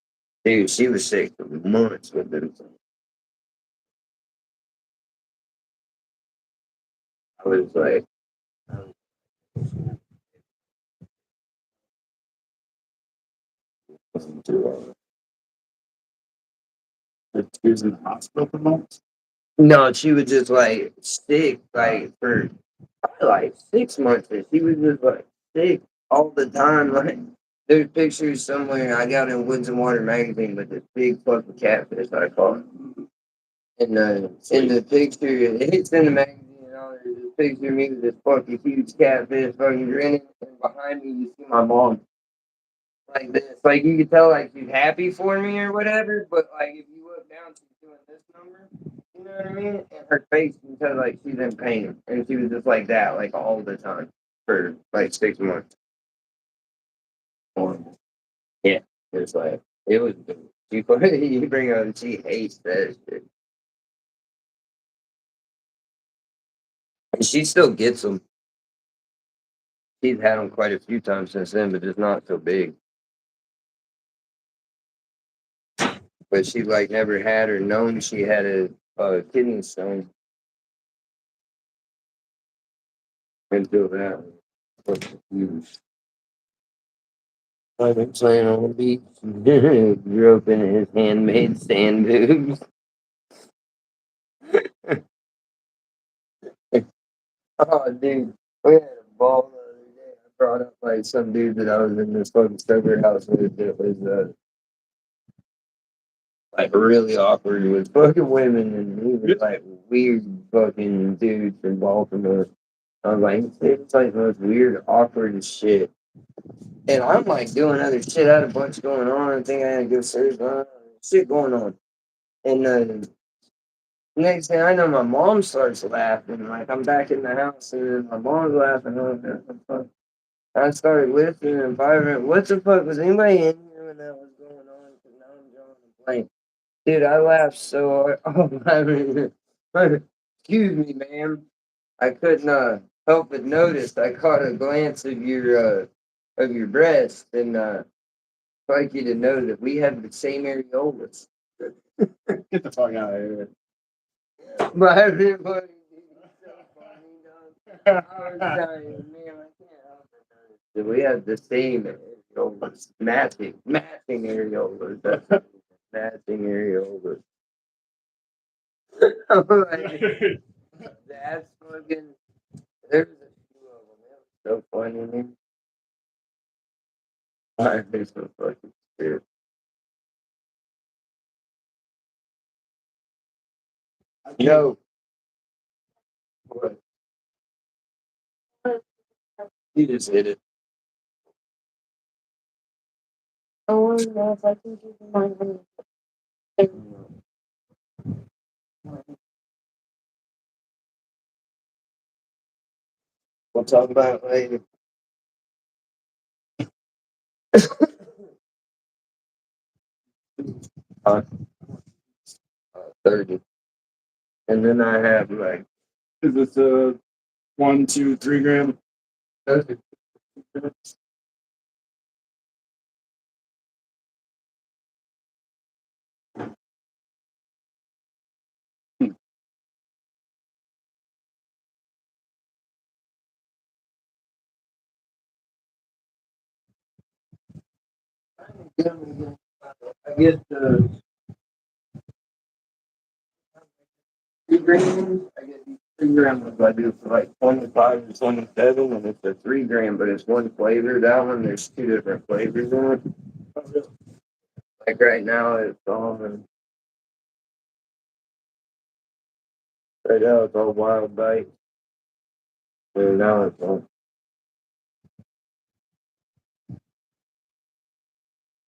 dude, she was sick for months with them. I was like, She was in the hospital for months. no, she was just like sick, like for probably like 6 months. And she was just like sick all the time. Like there's pictures somewhere I got in Woods and Water magazine with this big fucking catfish I call it. And in the picture, it's in the magazine and all. There's a picture of me with this fucking huge catfish fucking grinning, and behind me you see my mom like this. Like you could tell like she's happy for me or whatever, but like if you look down, she's doing this number. You know what I mean? And her face, you can tell like she's in pain, and she was just like that, like all the time for like 6 months. Yeah, it's like it was. You you bring up, she hates that shit, and she still gets them. She's had them quite a few times since then, but just not so big. But she like never had or known she had a kidney stone until that was huge. I've been playing on the beach. Grew up in his handmade sand boobs. Oh, dude, we had a ball the other day. I brought up like some dude that I was in this fucking sober house with that was like really awkward with fucking women, and he was like weird fucking dude from Baltimore. I was like, it's like the most weird, awkward shit. And I'm like doing other shit. I had a bunch going on. I think I had to go surf on shit going on. And next thing I know, my mom starts laughing. Like I'm back in the house, and then my mom's laughing. I'm like, what the fuck? I started listening and vibing. What the fuck was anybody in here when that was going on? 'Cause now I'm drawing a blank. Dude, I laughed so hard. Oh, I mean, excuse me, ma'am. I couldn't help but notice. I caught a glance of your breast, and I'd like you to know that we have the same areolas. Get the fuck out of here. But everybody, it's so funny, dog. I was dying, man. I can't help it. We have the same areolas, matching areolas. Matching areolas. I'm like, that's fucking. There's a few of them. It was so funny, man. I think so fucking weird. No. What? You just hit it. Oh, yes, I think you can find them. We'll talk about it later. 30. And then I have like Is this a 1, 2, 3 gram? 30. I guess the 2 grams. I guess these 3 grams I do for like 25 to 27, and it's a 3 gram, but it's one flavor. That one, there's two different flavors in it. Like right now, it's almond. Right now, it's all wild bite. And now it's all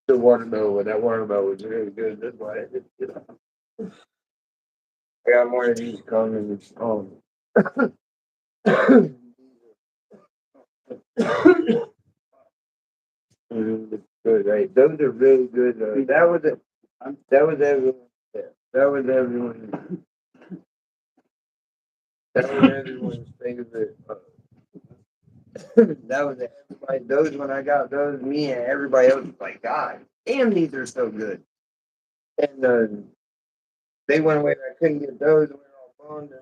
the watermelon. That watermelon was really good. That's why I did it. I got more of these coming. Good, right? Those are really good. That was it. That was everyone. That was everyone. That was everyone's favorite. That was everybody. Those when I got those, me and everybody else was like, God damn, these are so good. And they went away. I couldn't get those. We were all bummed, and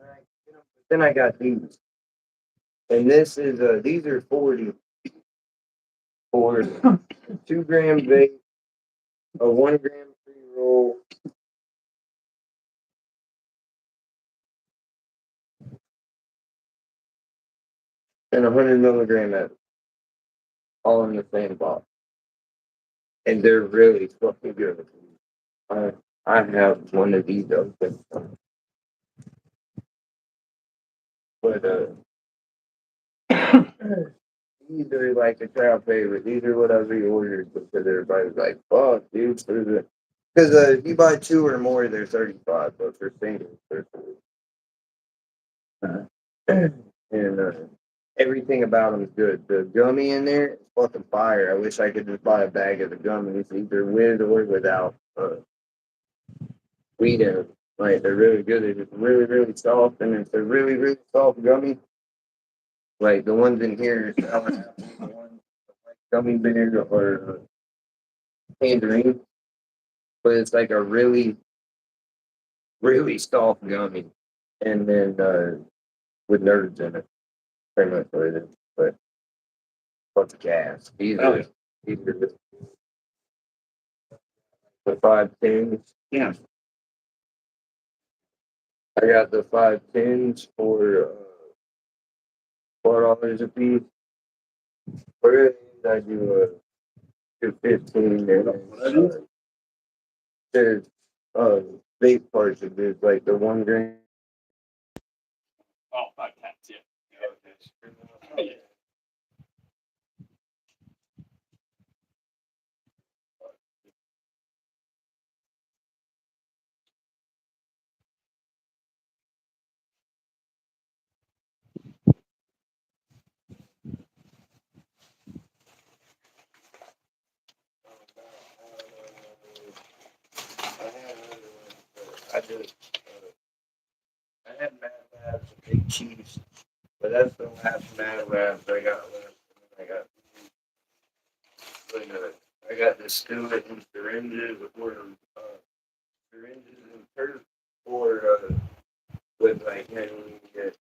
but then I got these. And this is these are 40 for 2 gram vape, a 1 gram pre roll. And 100 milligram of all in the same box. And they're really fucking good. I I have one of these open. But these are like the crowd favorite. These are what I reordered because everybody's like, fuck, dude. Because if you buy two or more, they're 35, but for singles, they're 40. And everything about them is good. The gummy in there is fucking fire. I wish I could just buy a bag of the gummies, either with or without weed in them. Like, they're really good. They're just really, really soft. And it's a really, really soft gummy. Like, the ones in here, I would have the ones like gummy bear or tangerine. But it's like a really, really soft gummy. And then with nerds in it. Pretty much what it is. But bunch of gas. These are the 5 tens. Yeah. I got the 5 tens for $4 a piece. For it, I do 215 and there's vape cartridges like the 1 gram. Oh, 5 cats, yeah. Yeah. I just I had Mad Labs and Big Cheese, but that's the last Mad Labs I got left. I got I got the Stewart and syringes or syringes and turf or with like man, when you get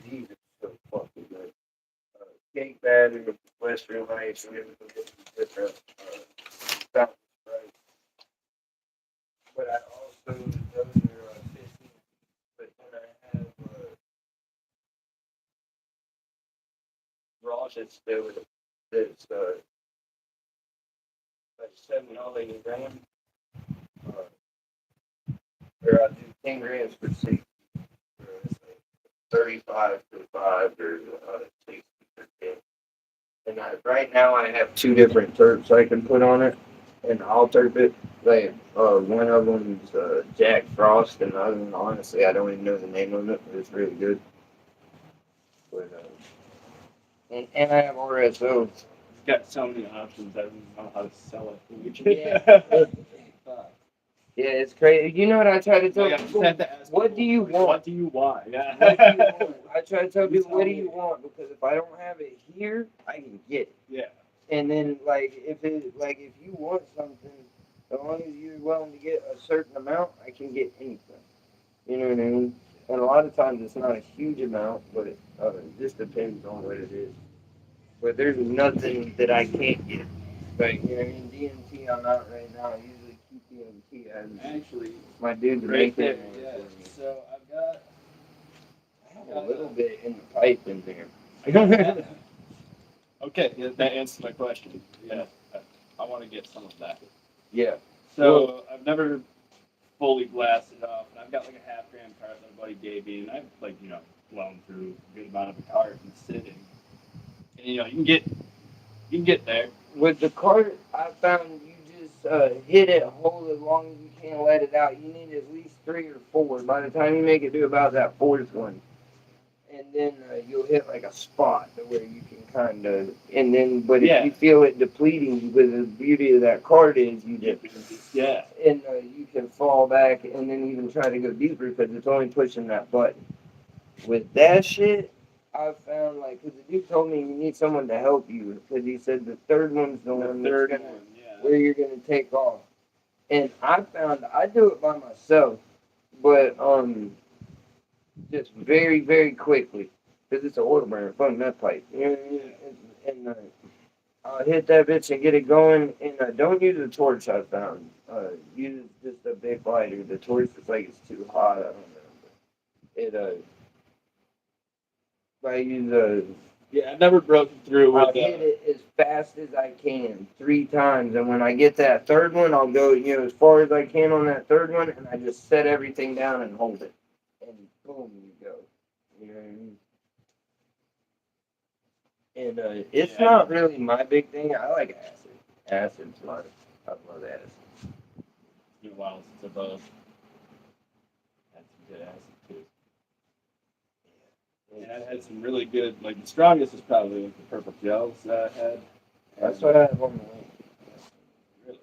these are so fucking good. Cake batter, Western Lights, we have different fountains, right? But I also those are 15. But then I have raw that's still that's like $7 a gram. Or I do 10 grams for 60. Or it's like 35 for 5 or 60 for 10. And right now I have two different terps I can put on it, and I'll terp it. Like one of them's Jack Frost, and the other one, honestly, I don't even know the name of it, but it's really good. But and I have RSO. It's got so many options. I don't know how to sell it. Yeah. Yeah, it's crazy. You know what I try to tell Like, I just had to ask What do people, you want? What do you want? Yeah. What do you want? I try to tell You people, what tell do you me. want? Because if I don't have it here, I can get it. Yeah. And then, like, if you want something, as long as you're willing to get a certain amount, I can get anything. You know what I mean? And a lot of times it's not a huge amount, but it just depends on what it is. But there's nothing that I can't get. But you know, in DMT, I'm out right now. I usually keep DMT as Actually, my dude's right right there. there. Yeah. So I've got. I have a little bit in the pipe in there. Okay, yeah, that answers my question. Yeah, I want to get some of that. Yeah. So I've never fully blasted off, and I've got like a half-gram cart that a buddy gave me, and I've like blown through a good amount of the cart and sitting. And you can get there. With the cart, I found you just hit it, hold it as long as you can, let it out. You need at least 3 or 4. By the time you make it to about that fourth one, and then you'll hit like a spot to where you can kind of, and then, but if you feel it depleting, but the beauty of that cart is you just, and you can fall back and then even try to go deeper because it's only pushing that button. With that shit, I found like, because the dude told me you need someone to help you because he said the third one's the one that's gonna, where you're gonna take off. And I found I do it by myself, but just very, very quickly because it's an oil burner, fucking that pipe. You know what I mean? And I'll hit that bitch and get it going. And don't use a torch. I found use just a big lighter. The torch is like it's too hot. I don't know. It I use a. Yeah, I've never broken through I'll with hit it as fast as I can 3 times, and when I get that third one, I'll go as far as I can on that third one, and I just set everything down and hold it, and boom, you go. You know what I mean? And it's not really my big thing. I like acid. Acid's fun. I love acid. It's been a while since I've had some good acid too. And I've had some really good, like the strongest is probably like the purple gels that I had. That's what I have on the way. Really?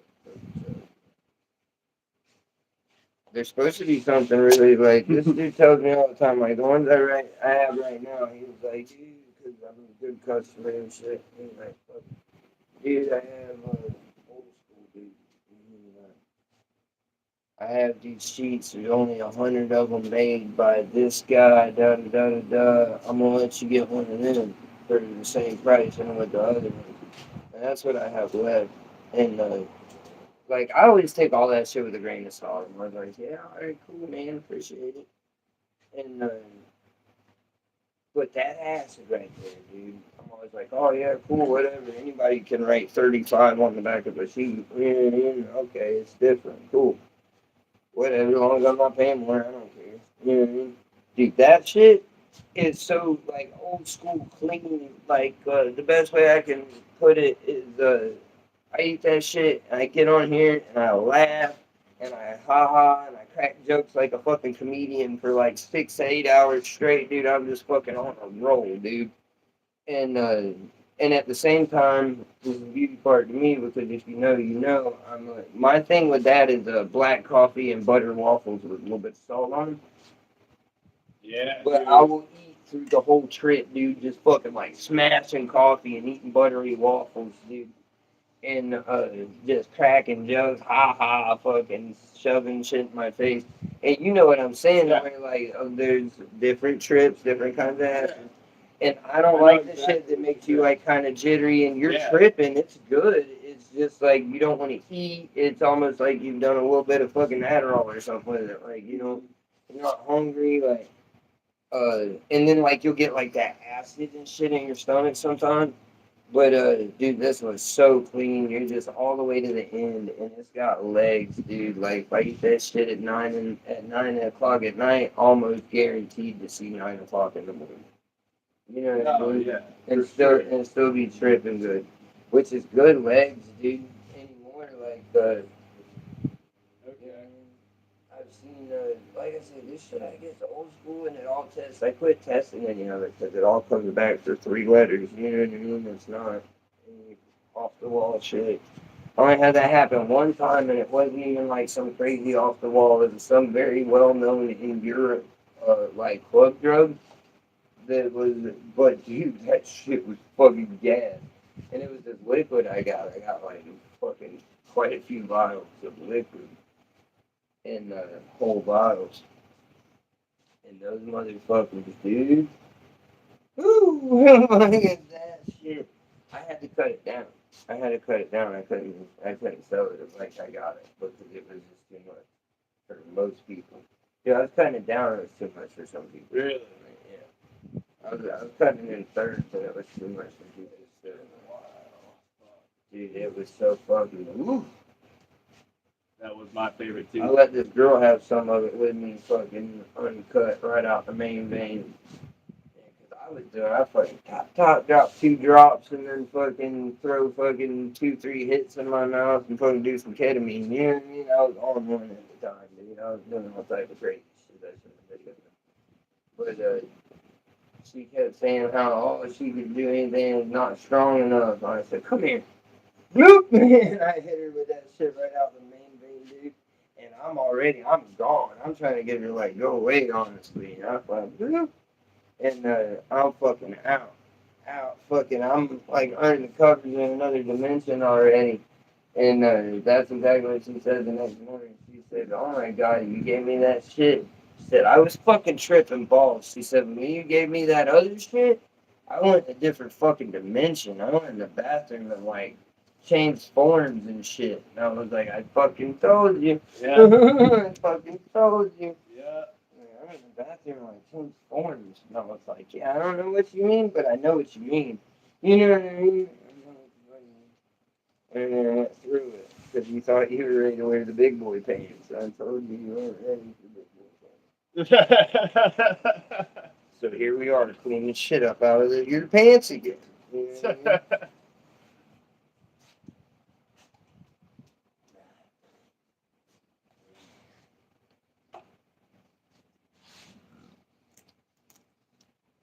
There's supposed to be something really like this dude tells me all the time. Like the ones I have right now, he was like, dude, because I'm a good customer and shit. He's like, fuck, dude, I have old school, dude. I have these sheets. There's only 100 of them made by this guy. Da da da da da. I'm gonna let you get one of them for the same price and with the other one. And that's what I have left. And like I always take all that shit with a grain of salt. And I was like, yeah, all right, cool, man, appreciate it. And but that acid right there, dude. I'm always like, oh yeah, cool, whatever. Anybody can write 35 on the back of a sheet. Okay, it's different, cool. Whatever, as long as I'm not paying more, I don't care. You know what I mean? Dude, that shit is so like old school clean. Like the best way I can put it is I eat that shit and I get on here and I laugh and I ha ha and I crack jokes like a fucking comedian for like 6 to 8 hours straight, dude. I'm just fucking on a roll, dude. And and at the same time, this is the beauty part to me because if you know, you know. My thing with that is black coffee and butter waffles with a little bit of salt on them. Yeah. But I will eat through the whole trip, dude. Just fucking like smashing coffee and eating buttery waffles, dude. And just cracking jokes, ha ha, fucking shoving shit in my face. And you know what I'm saying? Yeah. Where, like, there's different trips, different kinds of acid. And I don't like the shit that makes you like kind of jittery and you're tripping. It's good. It's just like you don't want to eat. It's almost like you've done a little bit of fucking Adderall or something with it. Like you're not hungry. Like and then like you'll get like that acid and shit in your stomach sometimes. But dude, this was so clean. You're just all the way to the end, and it's got legs, dude. Like if I eat that shit at 9 o'clock at night, almost guaranteed to see 9 o'clock in the morning. You know what I mean? Yeah. And still be tripping good, which is good legs, dude. Anymore, like I've seen, like I said, this shit I guess old school and it all tests. I quit testing any of it because it all comes back for 3 letters. You know what I mean? It's not off the wall shit. I only had that happen one time, and it wasn't even like some crazy off the wall. It was some very well known in Europe, like club drug that was. But dude, that shit was fucking gas, and it was this liquid I got. I got like fucking quite a few vials of liquid in whole bottles. And those motherfuckers, dude. Woo! Look at that shit. I had to cut it down. I had to cut it down. I couldn't sell it like I got it because it was just too much for most people. Yeah, I was cutting it down. It was too much for some people. Really? Yeah. I was cutting it in thirds, and it was too much for people. So, dude, it was so fucking. Woo. That was my favorite I too. let this girl have some of it with me, fucking uncut right out the main vein. Cause I was doing, I fucking top, drop 2 drops, and then fucking throw fucking 2, 3 hits in my mouth and fucking do some ketamine. You know what I mean? I was on one at the time, dude. I was doing all type of crazy shit. That's in the video. But she kept saying how all she could do anything is not strong enough. I said, "Come here." Bloop! And I hit her with that shit right out the main vein, dude. And I'm gone. I'm trying to get her to like go away, honestly. And I fucking bloop. And I'm fucking out. Fucking, I'm like under the covers in another dimension already. And that's exactly what she said the next morning. She said, "Oh my God, you gave me that shit." She said, "I was fucking tripping balls." She said, "When you gave me that other shit, I went in a different fucking dimension. I went in the bathroom and like changed forms and shit." And I was like, "I fucking told you." Yeah. I fucking told you. Yeah. I went in the bathroom and like changed forms. And I was like, "Yeah, I don't know what you mean, but I know what you mean." You know what I mean? And then I went through it because you thought you were ready to wear the big boy pants. I told you you weren't ready for big boy pants. So here we are cleaning shit up out of your pants again. You know what I mean?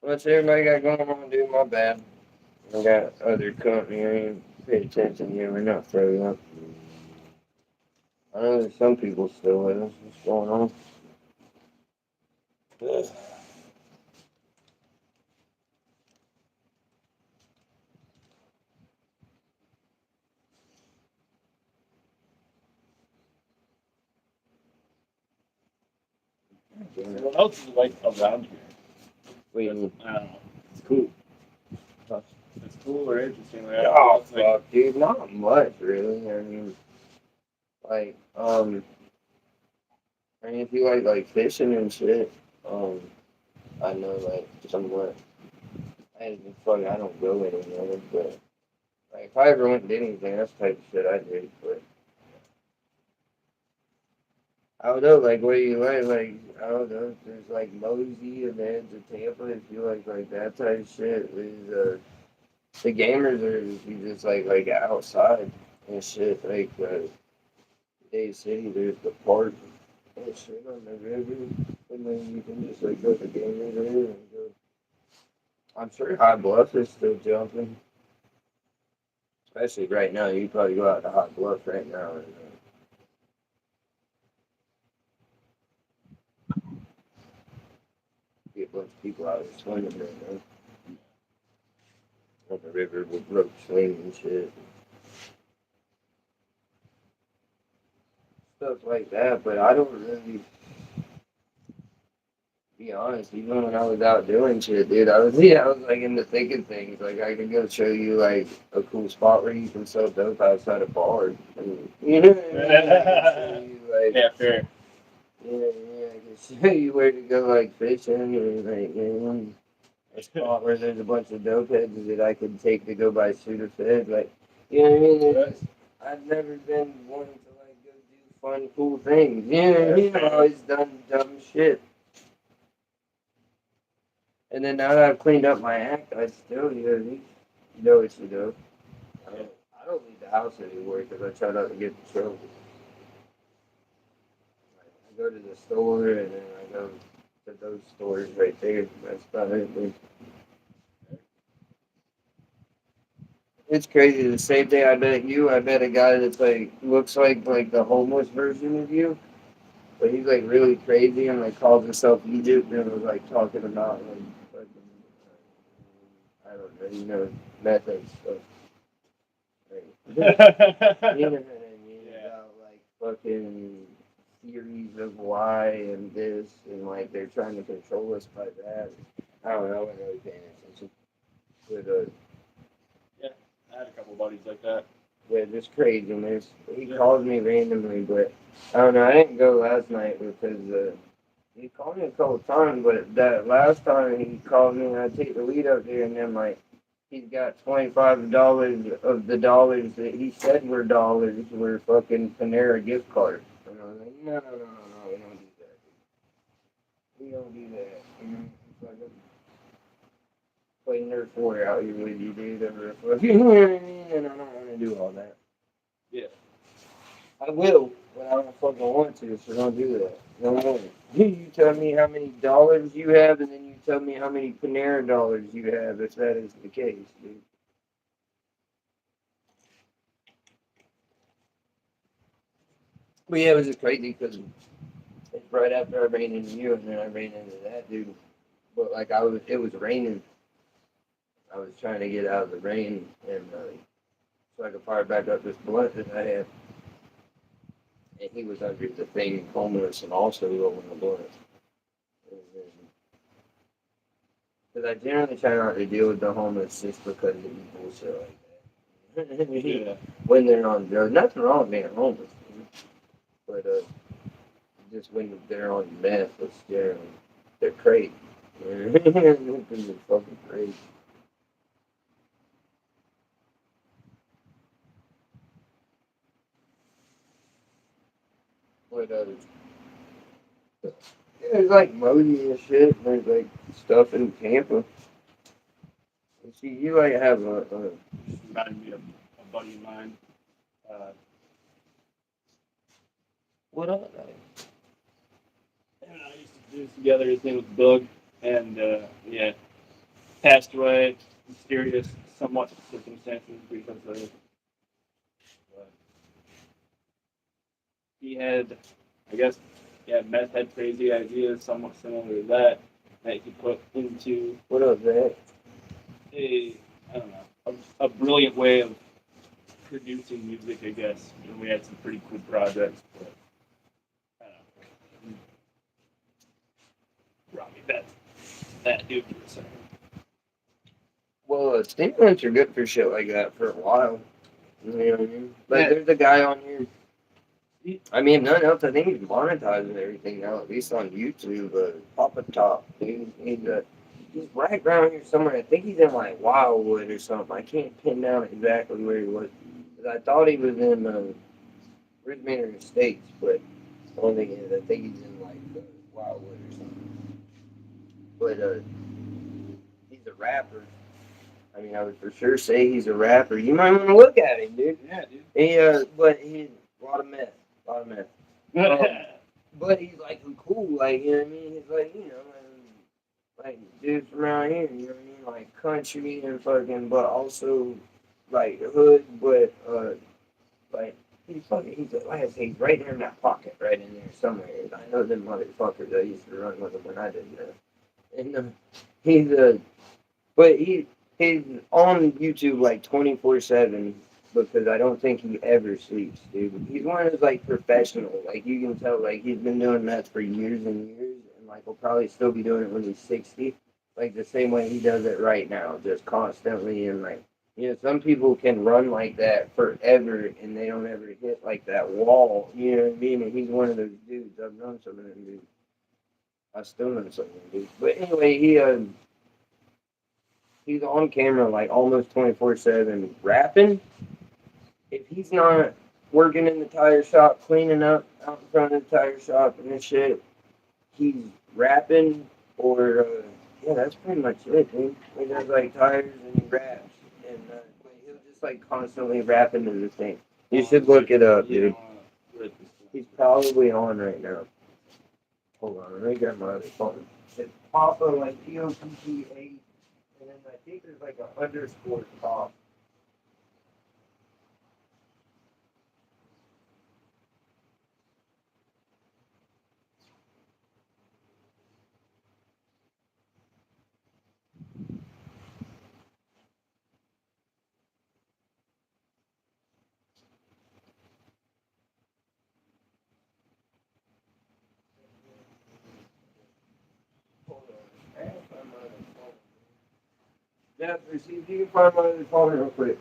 What's everybody got going on, dude? My bad. I got other company. I ain't pay attention here. We're not throwing up. I know there's some people still with us. What's going on? Ugh. What else is like around here? Wait, I don't know. It's cool. It's cool or interesting. Like, oh it's like, fuck, dude, not much really. I mean, like, if you like fishing and shit, I know like somewhat. I don't go anywhere, but like if I ever went and did anything, that's the type of shit I did. But I don't know, like what do you like I don't know. There's like Mosey and the edge of Tampa. If you like that type of shit, the gamers are you just like outside and shit. Like Day City, there's the park and shit on the river, and then you can just like go to gamers there and go. I'm sure High Bluff is still jumping. Especially right now, you probably go out to Hot Bluff right now and see a bunch of people out there swimming right now on the river with rope swing and shit, stuff like that. But I don't really be honest. Even when I was out doing shit, dude, I was like in the thick of things. Like I could go show you like a cool spot where you can sell dope outside a bar, and you know what I mean? I could show you like yeah, fair. yeah, I could show you where to go like fishing or like a spot where there's a bunch of dope heads that I could take to go buy Sudafed. Like, you know what I mean? I've never been one to like go do fun, cool things. You know what I mean? I've always done dumb shit. And then now that I've cleaned up my act, I still, you know what you do. I don't leave the house anymore because I try not to get in trouble. I go to the store and then I go to those stores right there. That's about it. It's crazy. The same day I bet a guy that's like looks like the homeless version of you, but he's like really crazy and like calls himself Egypt and was like talking about like fucking I don't know, method stuff. Like, you know what I mean? Yeah. About like fucking theories of why and this and like they're trying to control us by that. I don't know. I wasn't really paying attention. But Yeah, I had a couple couple buddies like that. Yeah, just craziness. He calls me randomly, but I don't know. I didn't go last night because he called me a couple times, but that last time he called me and I take the lead up there, and then like he's got $25 of the dollars that he said were dollars were fucking Panera gift cards. And I was like, no, we don't do that. We don't do that. You know, it's like play nerd 4 out here with you, dude. Over fucking, you know what I mean? And I don't want to do all that. Yeah. I will, but I don't fucking want to, so don't do that. No more. You tell me how many dollars you have, and then you tell me how many Panera dollars you have, if that is the case, dude. But yeah, it was just crazy because it's right after I ran into you, and then I ran into that dude. But like it was raining. I was trying to get out of the rain, and so I could fire back up this blunt that I had. And he was under the thing homeless and also rolling the blunt. Because I generally try not to deal with the homeless just because of the bullshit like that. Yeah. When they're on drugs. Nothing wrong with being homeless. But just when they're on meth, they're crazy. They're fucking crazy. But there's like Modi and shit. And there's like stuff in Tampa. And see, you like have a Reminded me of a buddy of mine. what up? Him and I used to do this together. His name was Doug, and yeah, passed away. Mysterious, somewhat circumstances because of it. But he had, I guess, yeah, meth had crazy ideas, somewhat similar to that he put into What up, Zach? I don't know, a brilliant way of producing music, I guess. And we had some pretty cool projects, but I don't know. Brought me that dude for a second. Well, stimulants are good for shit like that for a while. You know what I mean? Like, Yeah. there's a guy on here. I mean, if nothing else, I think he's monetizing everything now, at least on YouTube. Papa Top, dude. He's right around here somewhere. I think he's in like Wildwood or something. I can't pin down exactly where he was. 'Cause I thought he was in Ridge Manor Estates, but the only thing is, I think he's in like Wildwood or something. But he's a rapper. I mean, I would for sure say he's a rapper. You might want to look at him, dude. Yeah, dude. But he's a lot of meth. But he's like cool, like, you know what I mean? He's like, you know, like dudes from around here, you know what I mean? Like country and fucking, but also like hood, but like he's like I say, he's right there in that pocket, right in there somewhere. I know them motherfuckers. I used to run with them when I did that. And he's but he's on YouTube like 24/7 because I don't think he ever sleeps, dude. He's one of those like professional, like you can tell, like he's been doing that for years and years, and like will probably still be doing it when he's 60, like the same way he does it right now, just constantly. And like, you know, some people can run like that forever and they don't ever hit like that wall. You know what I mean? And he's one of those dudes. I've known some of them dudes. I still know some of them dudes. But anyway, he's on camera like almost 24/7 rapping. If he's not working in the tire shop, cleaning up out in front of the tire shop and this shit, he's rapping or yeah, that's pretty much it, dude. He does like tires and he raps, and but he'll just like constantly rap into the thing. You should look it up, dude. He's probably on right now. Hold on, let me get my other phone. It's Papa like POPPA. And then I think there's like a underscore top. Hold on. I have to find my other phone. Yeah, see if you can find my other phone real quick.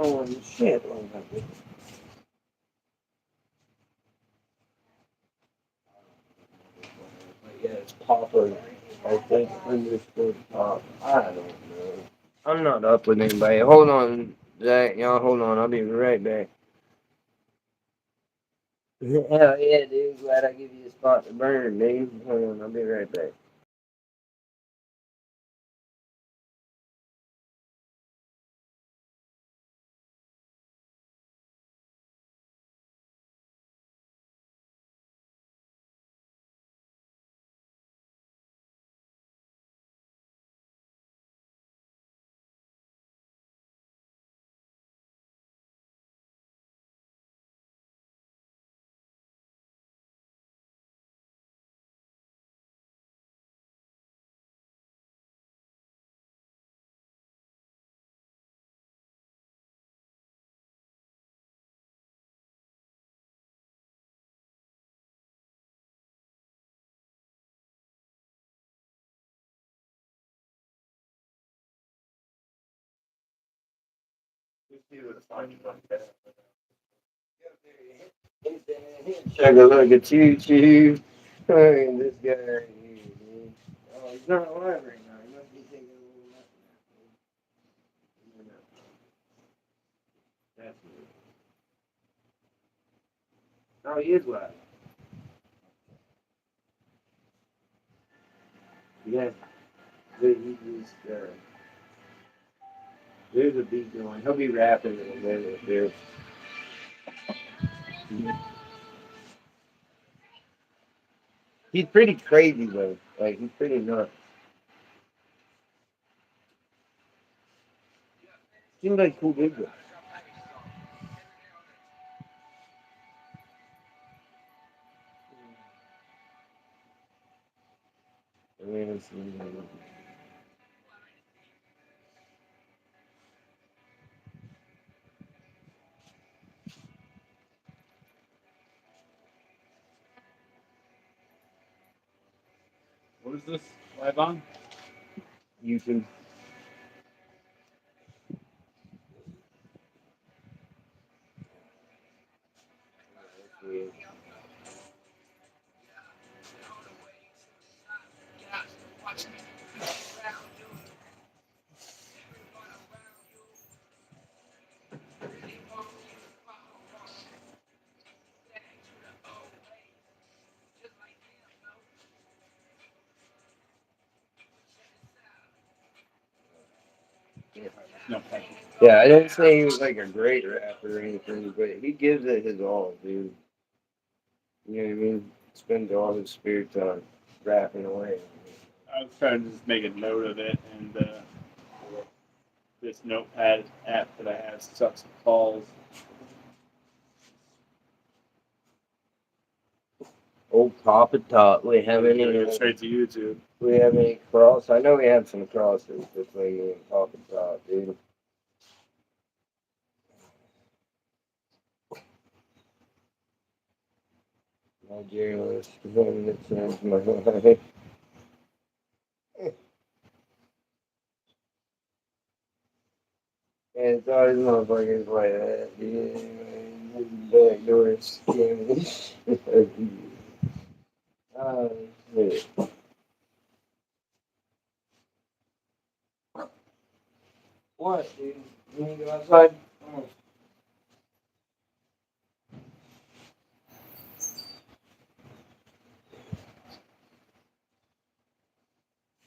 Oh shit! Oh, my goodness. Yeah, it's Papa. I think underscore Pop. I don't know. I'm not up with anybody. Hold on, Zach. Y'all hold on. I'll be right back. Hell yeah, dude. Glad I give you a spot to burn, dude. Hold on. I'll be right back. Check a look at you, Chief. Look at this guy right here, dude. Oh, he's not alive right now. He must be taking a little nap. That's weird. Oh, he is alive. Yeah, he just, there's a beat going. He'll be rapping in a minute there. He's pretty crazy though. Like he's pretty nuts. Seems like a cool dude though. I mean, What is this live on? YouTube. No, thank you. Yeah, I didn't say he was like a great rapper or anything, but he gives it his all, dude. You know what I mean? Spends all his spare time rapping away. I was trying to just make a note of it, and this notepad app that I have sucks at calls. Oh, Papa Top. We have Go any? straight to YouTube. We have any cross? I know we have some crosses between me and Papa Top, dude. Nigeria was one that changed my life. And it's always motherfuckers like that, dude. Backdoor scamming. Oh, shit. What, dude? You need to go outside? Oh,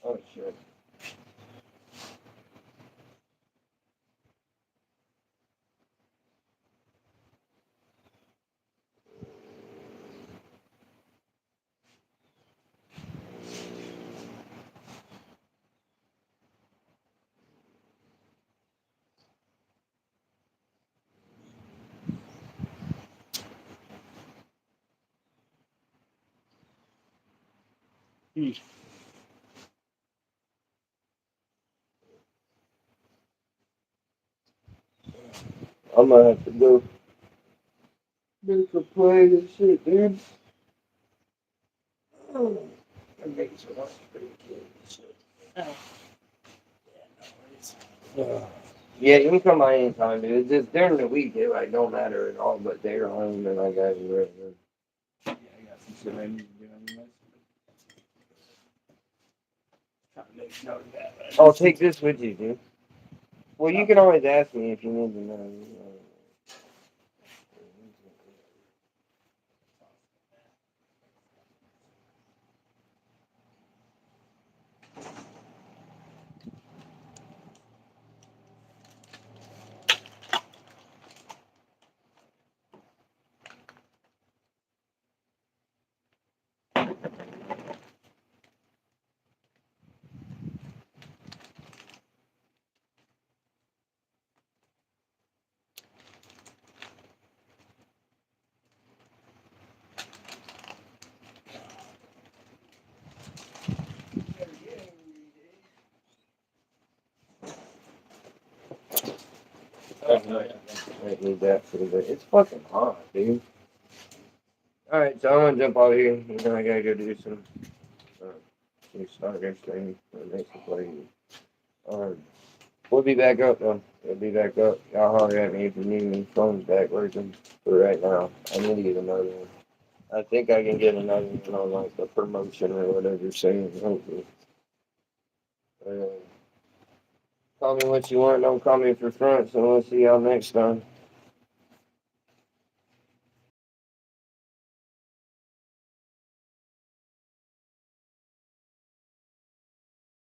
oh shit. I'm gonna have to go make a play and shit, dude. Oh, I'm making so much for the kids. Shit. Oh. Yeah, no worries. Yeah, you can come by anytime, dude. It's just during the week, it like don't matter at all. But they're home and I got you right now. Yeah, I got some shit I need to do anyways. Trying to make note of that. But I'll take this with you, dude. Well, you can always ask me if you need to know. Oh, no, yeah. I need that for the day. It's fucking hot, dude. Alright, so I'm gonna jump out here. You know, I gotta go do some starter stream. Make some plays. We'll be back up though. We'll be back up. Y'all holler at me if you need me. Phone's back working for right now. I need to get another one. I think I can get another one on like the promotion or whatever you're saying. Hopefully. Call me what you want. Don't call me for front. So we'll see y'all next time.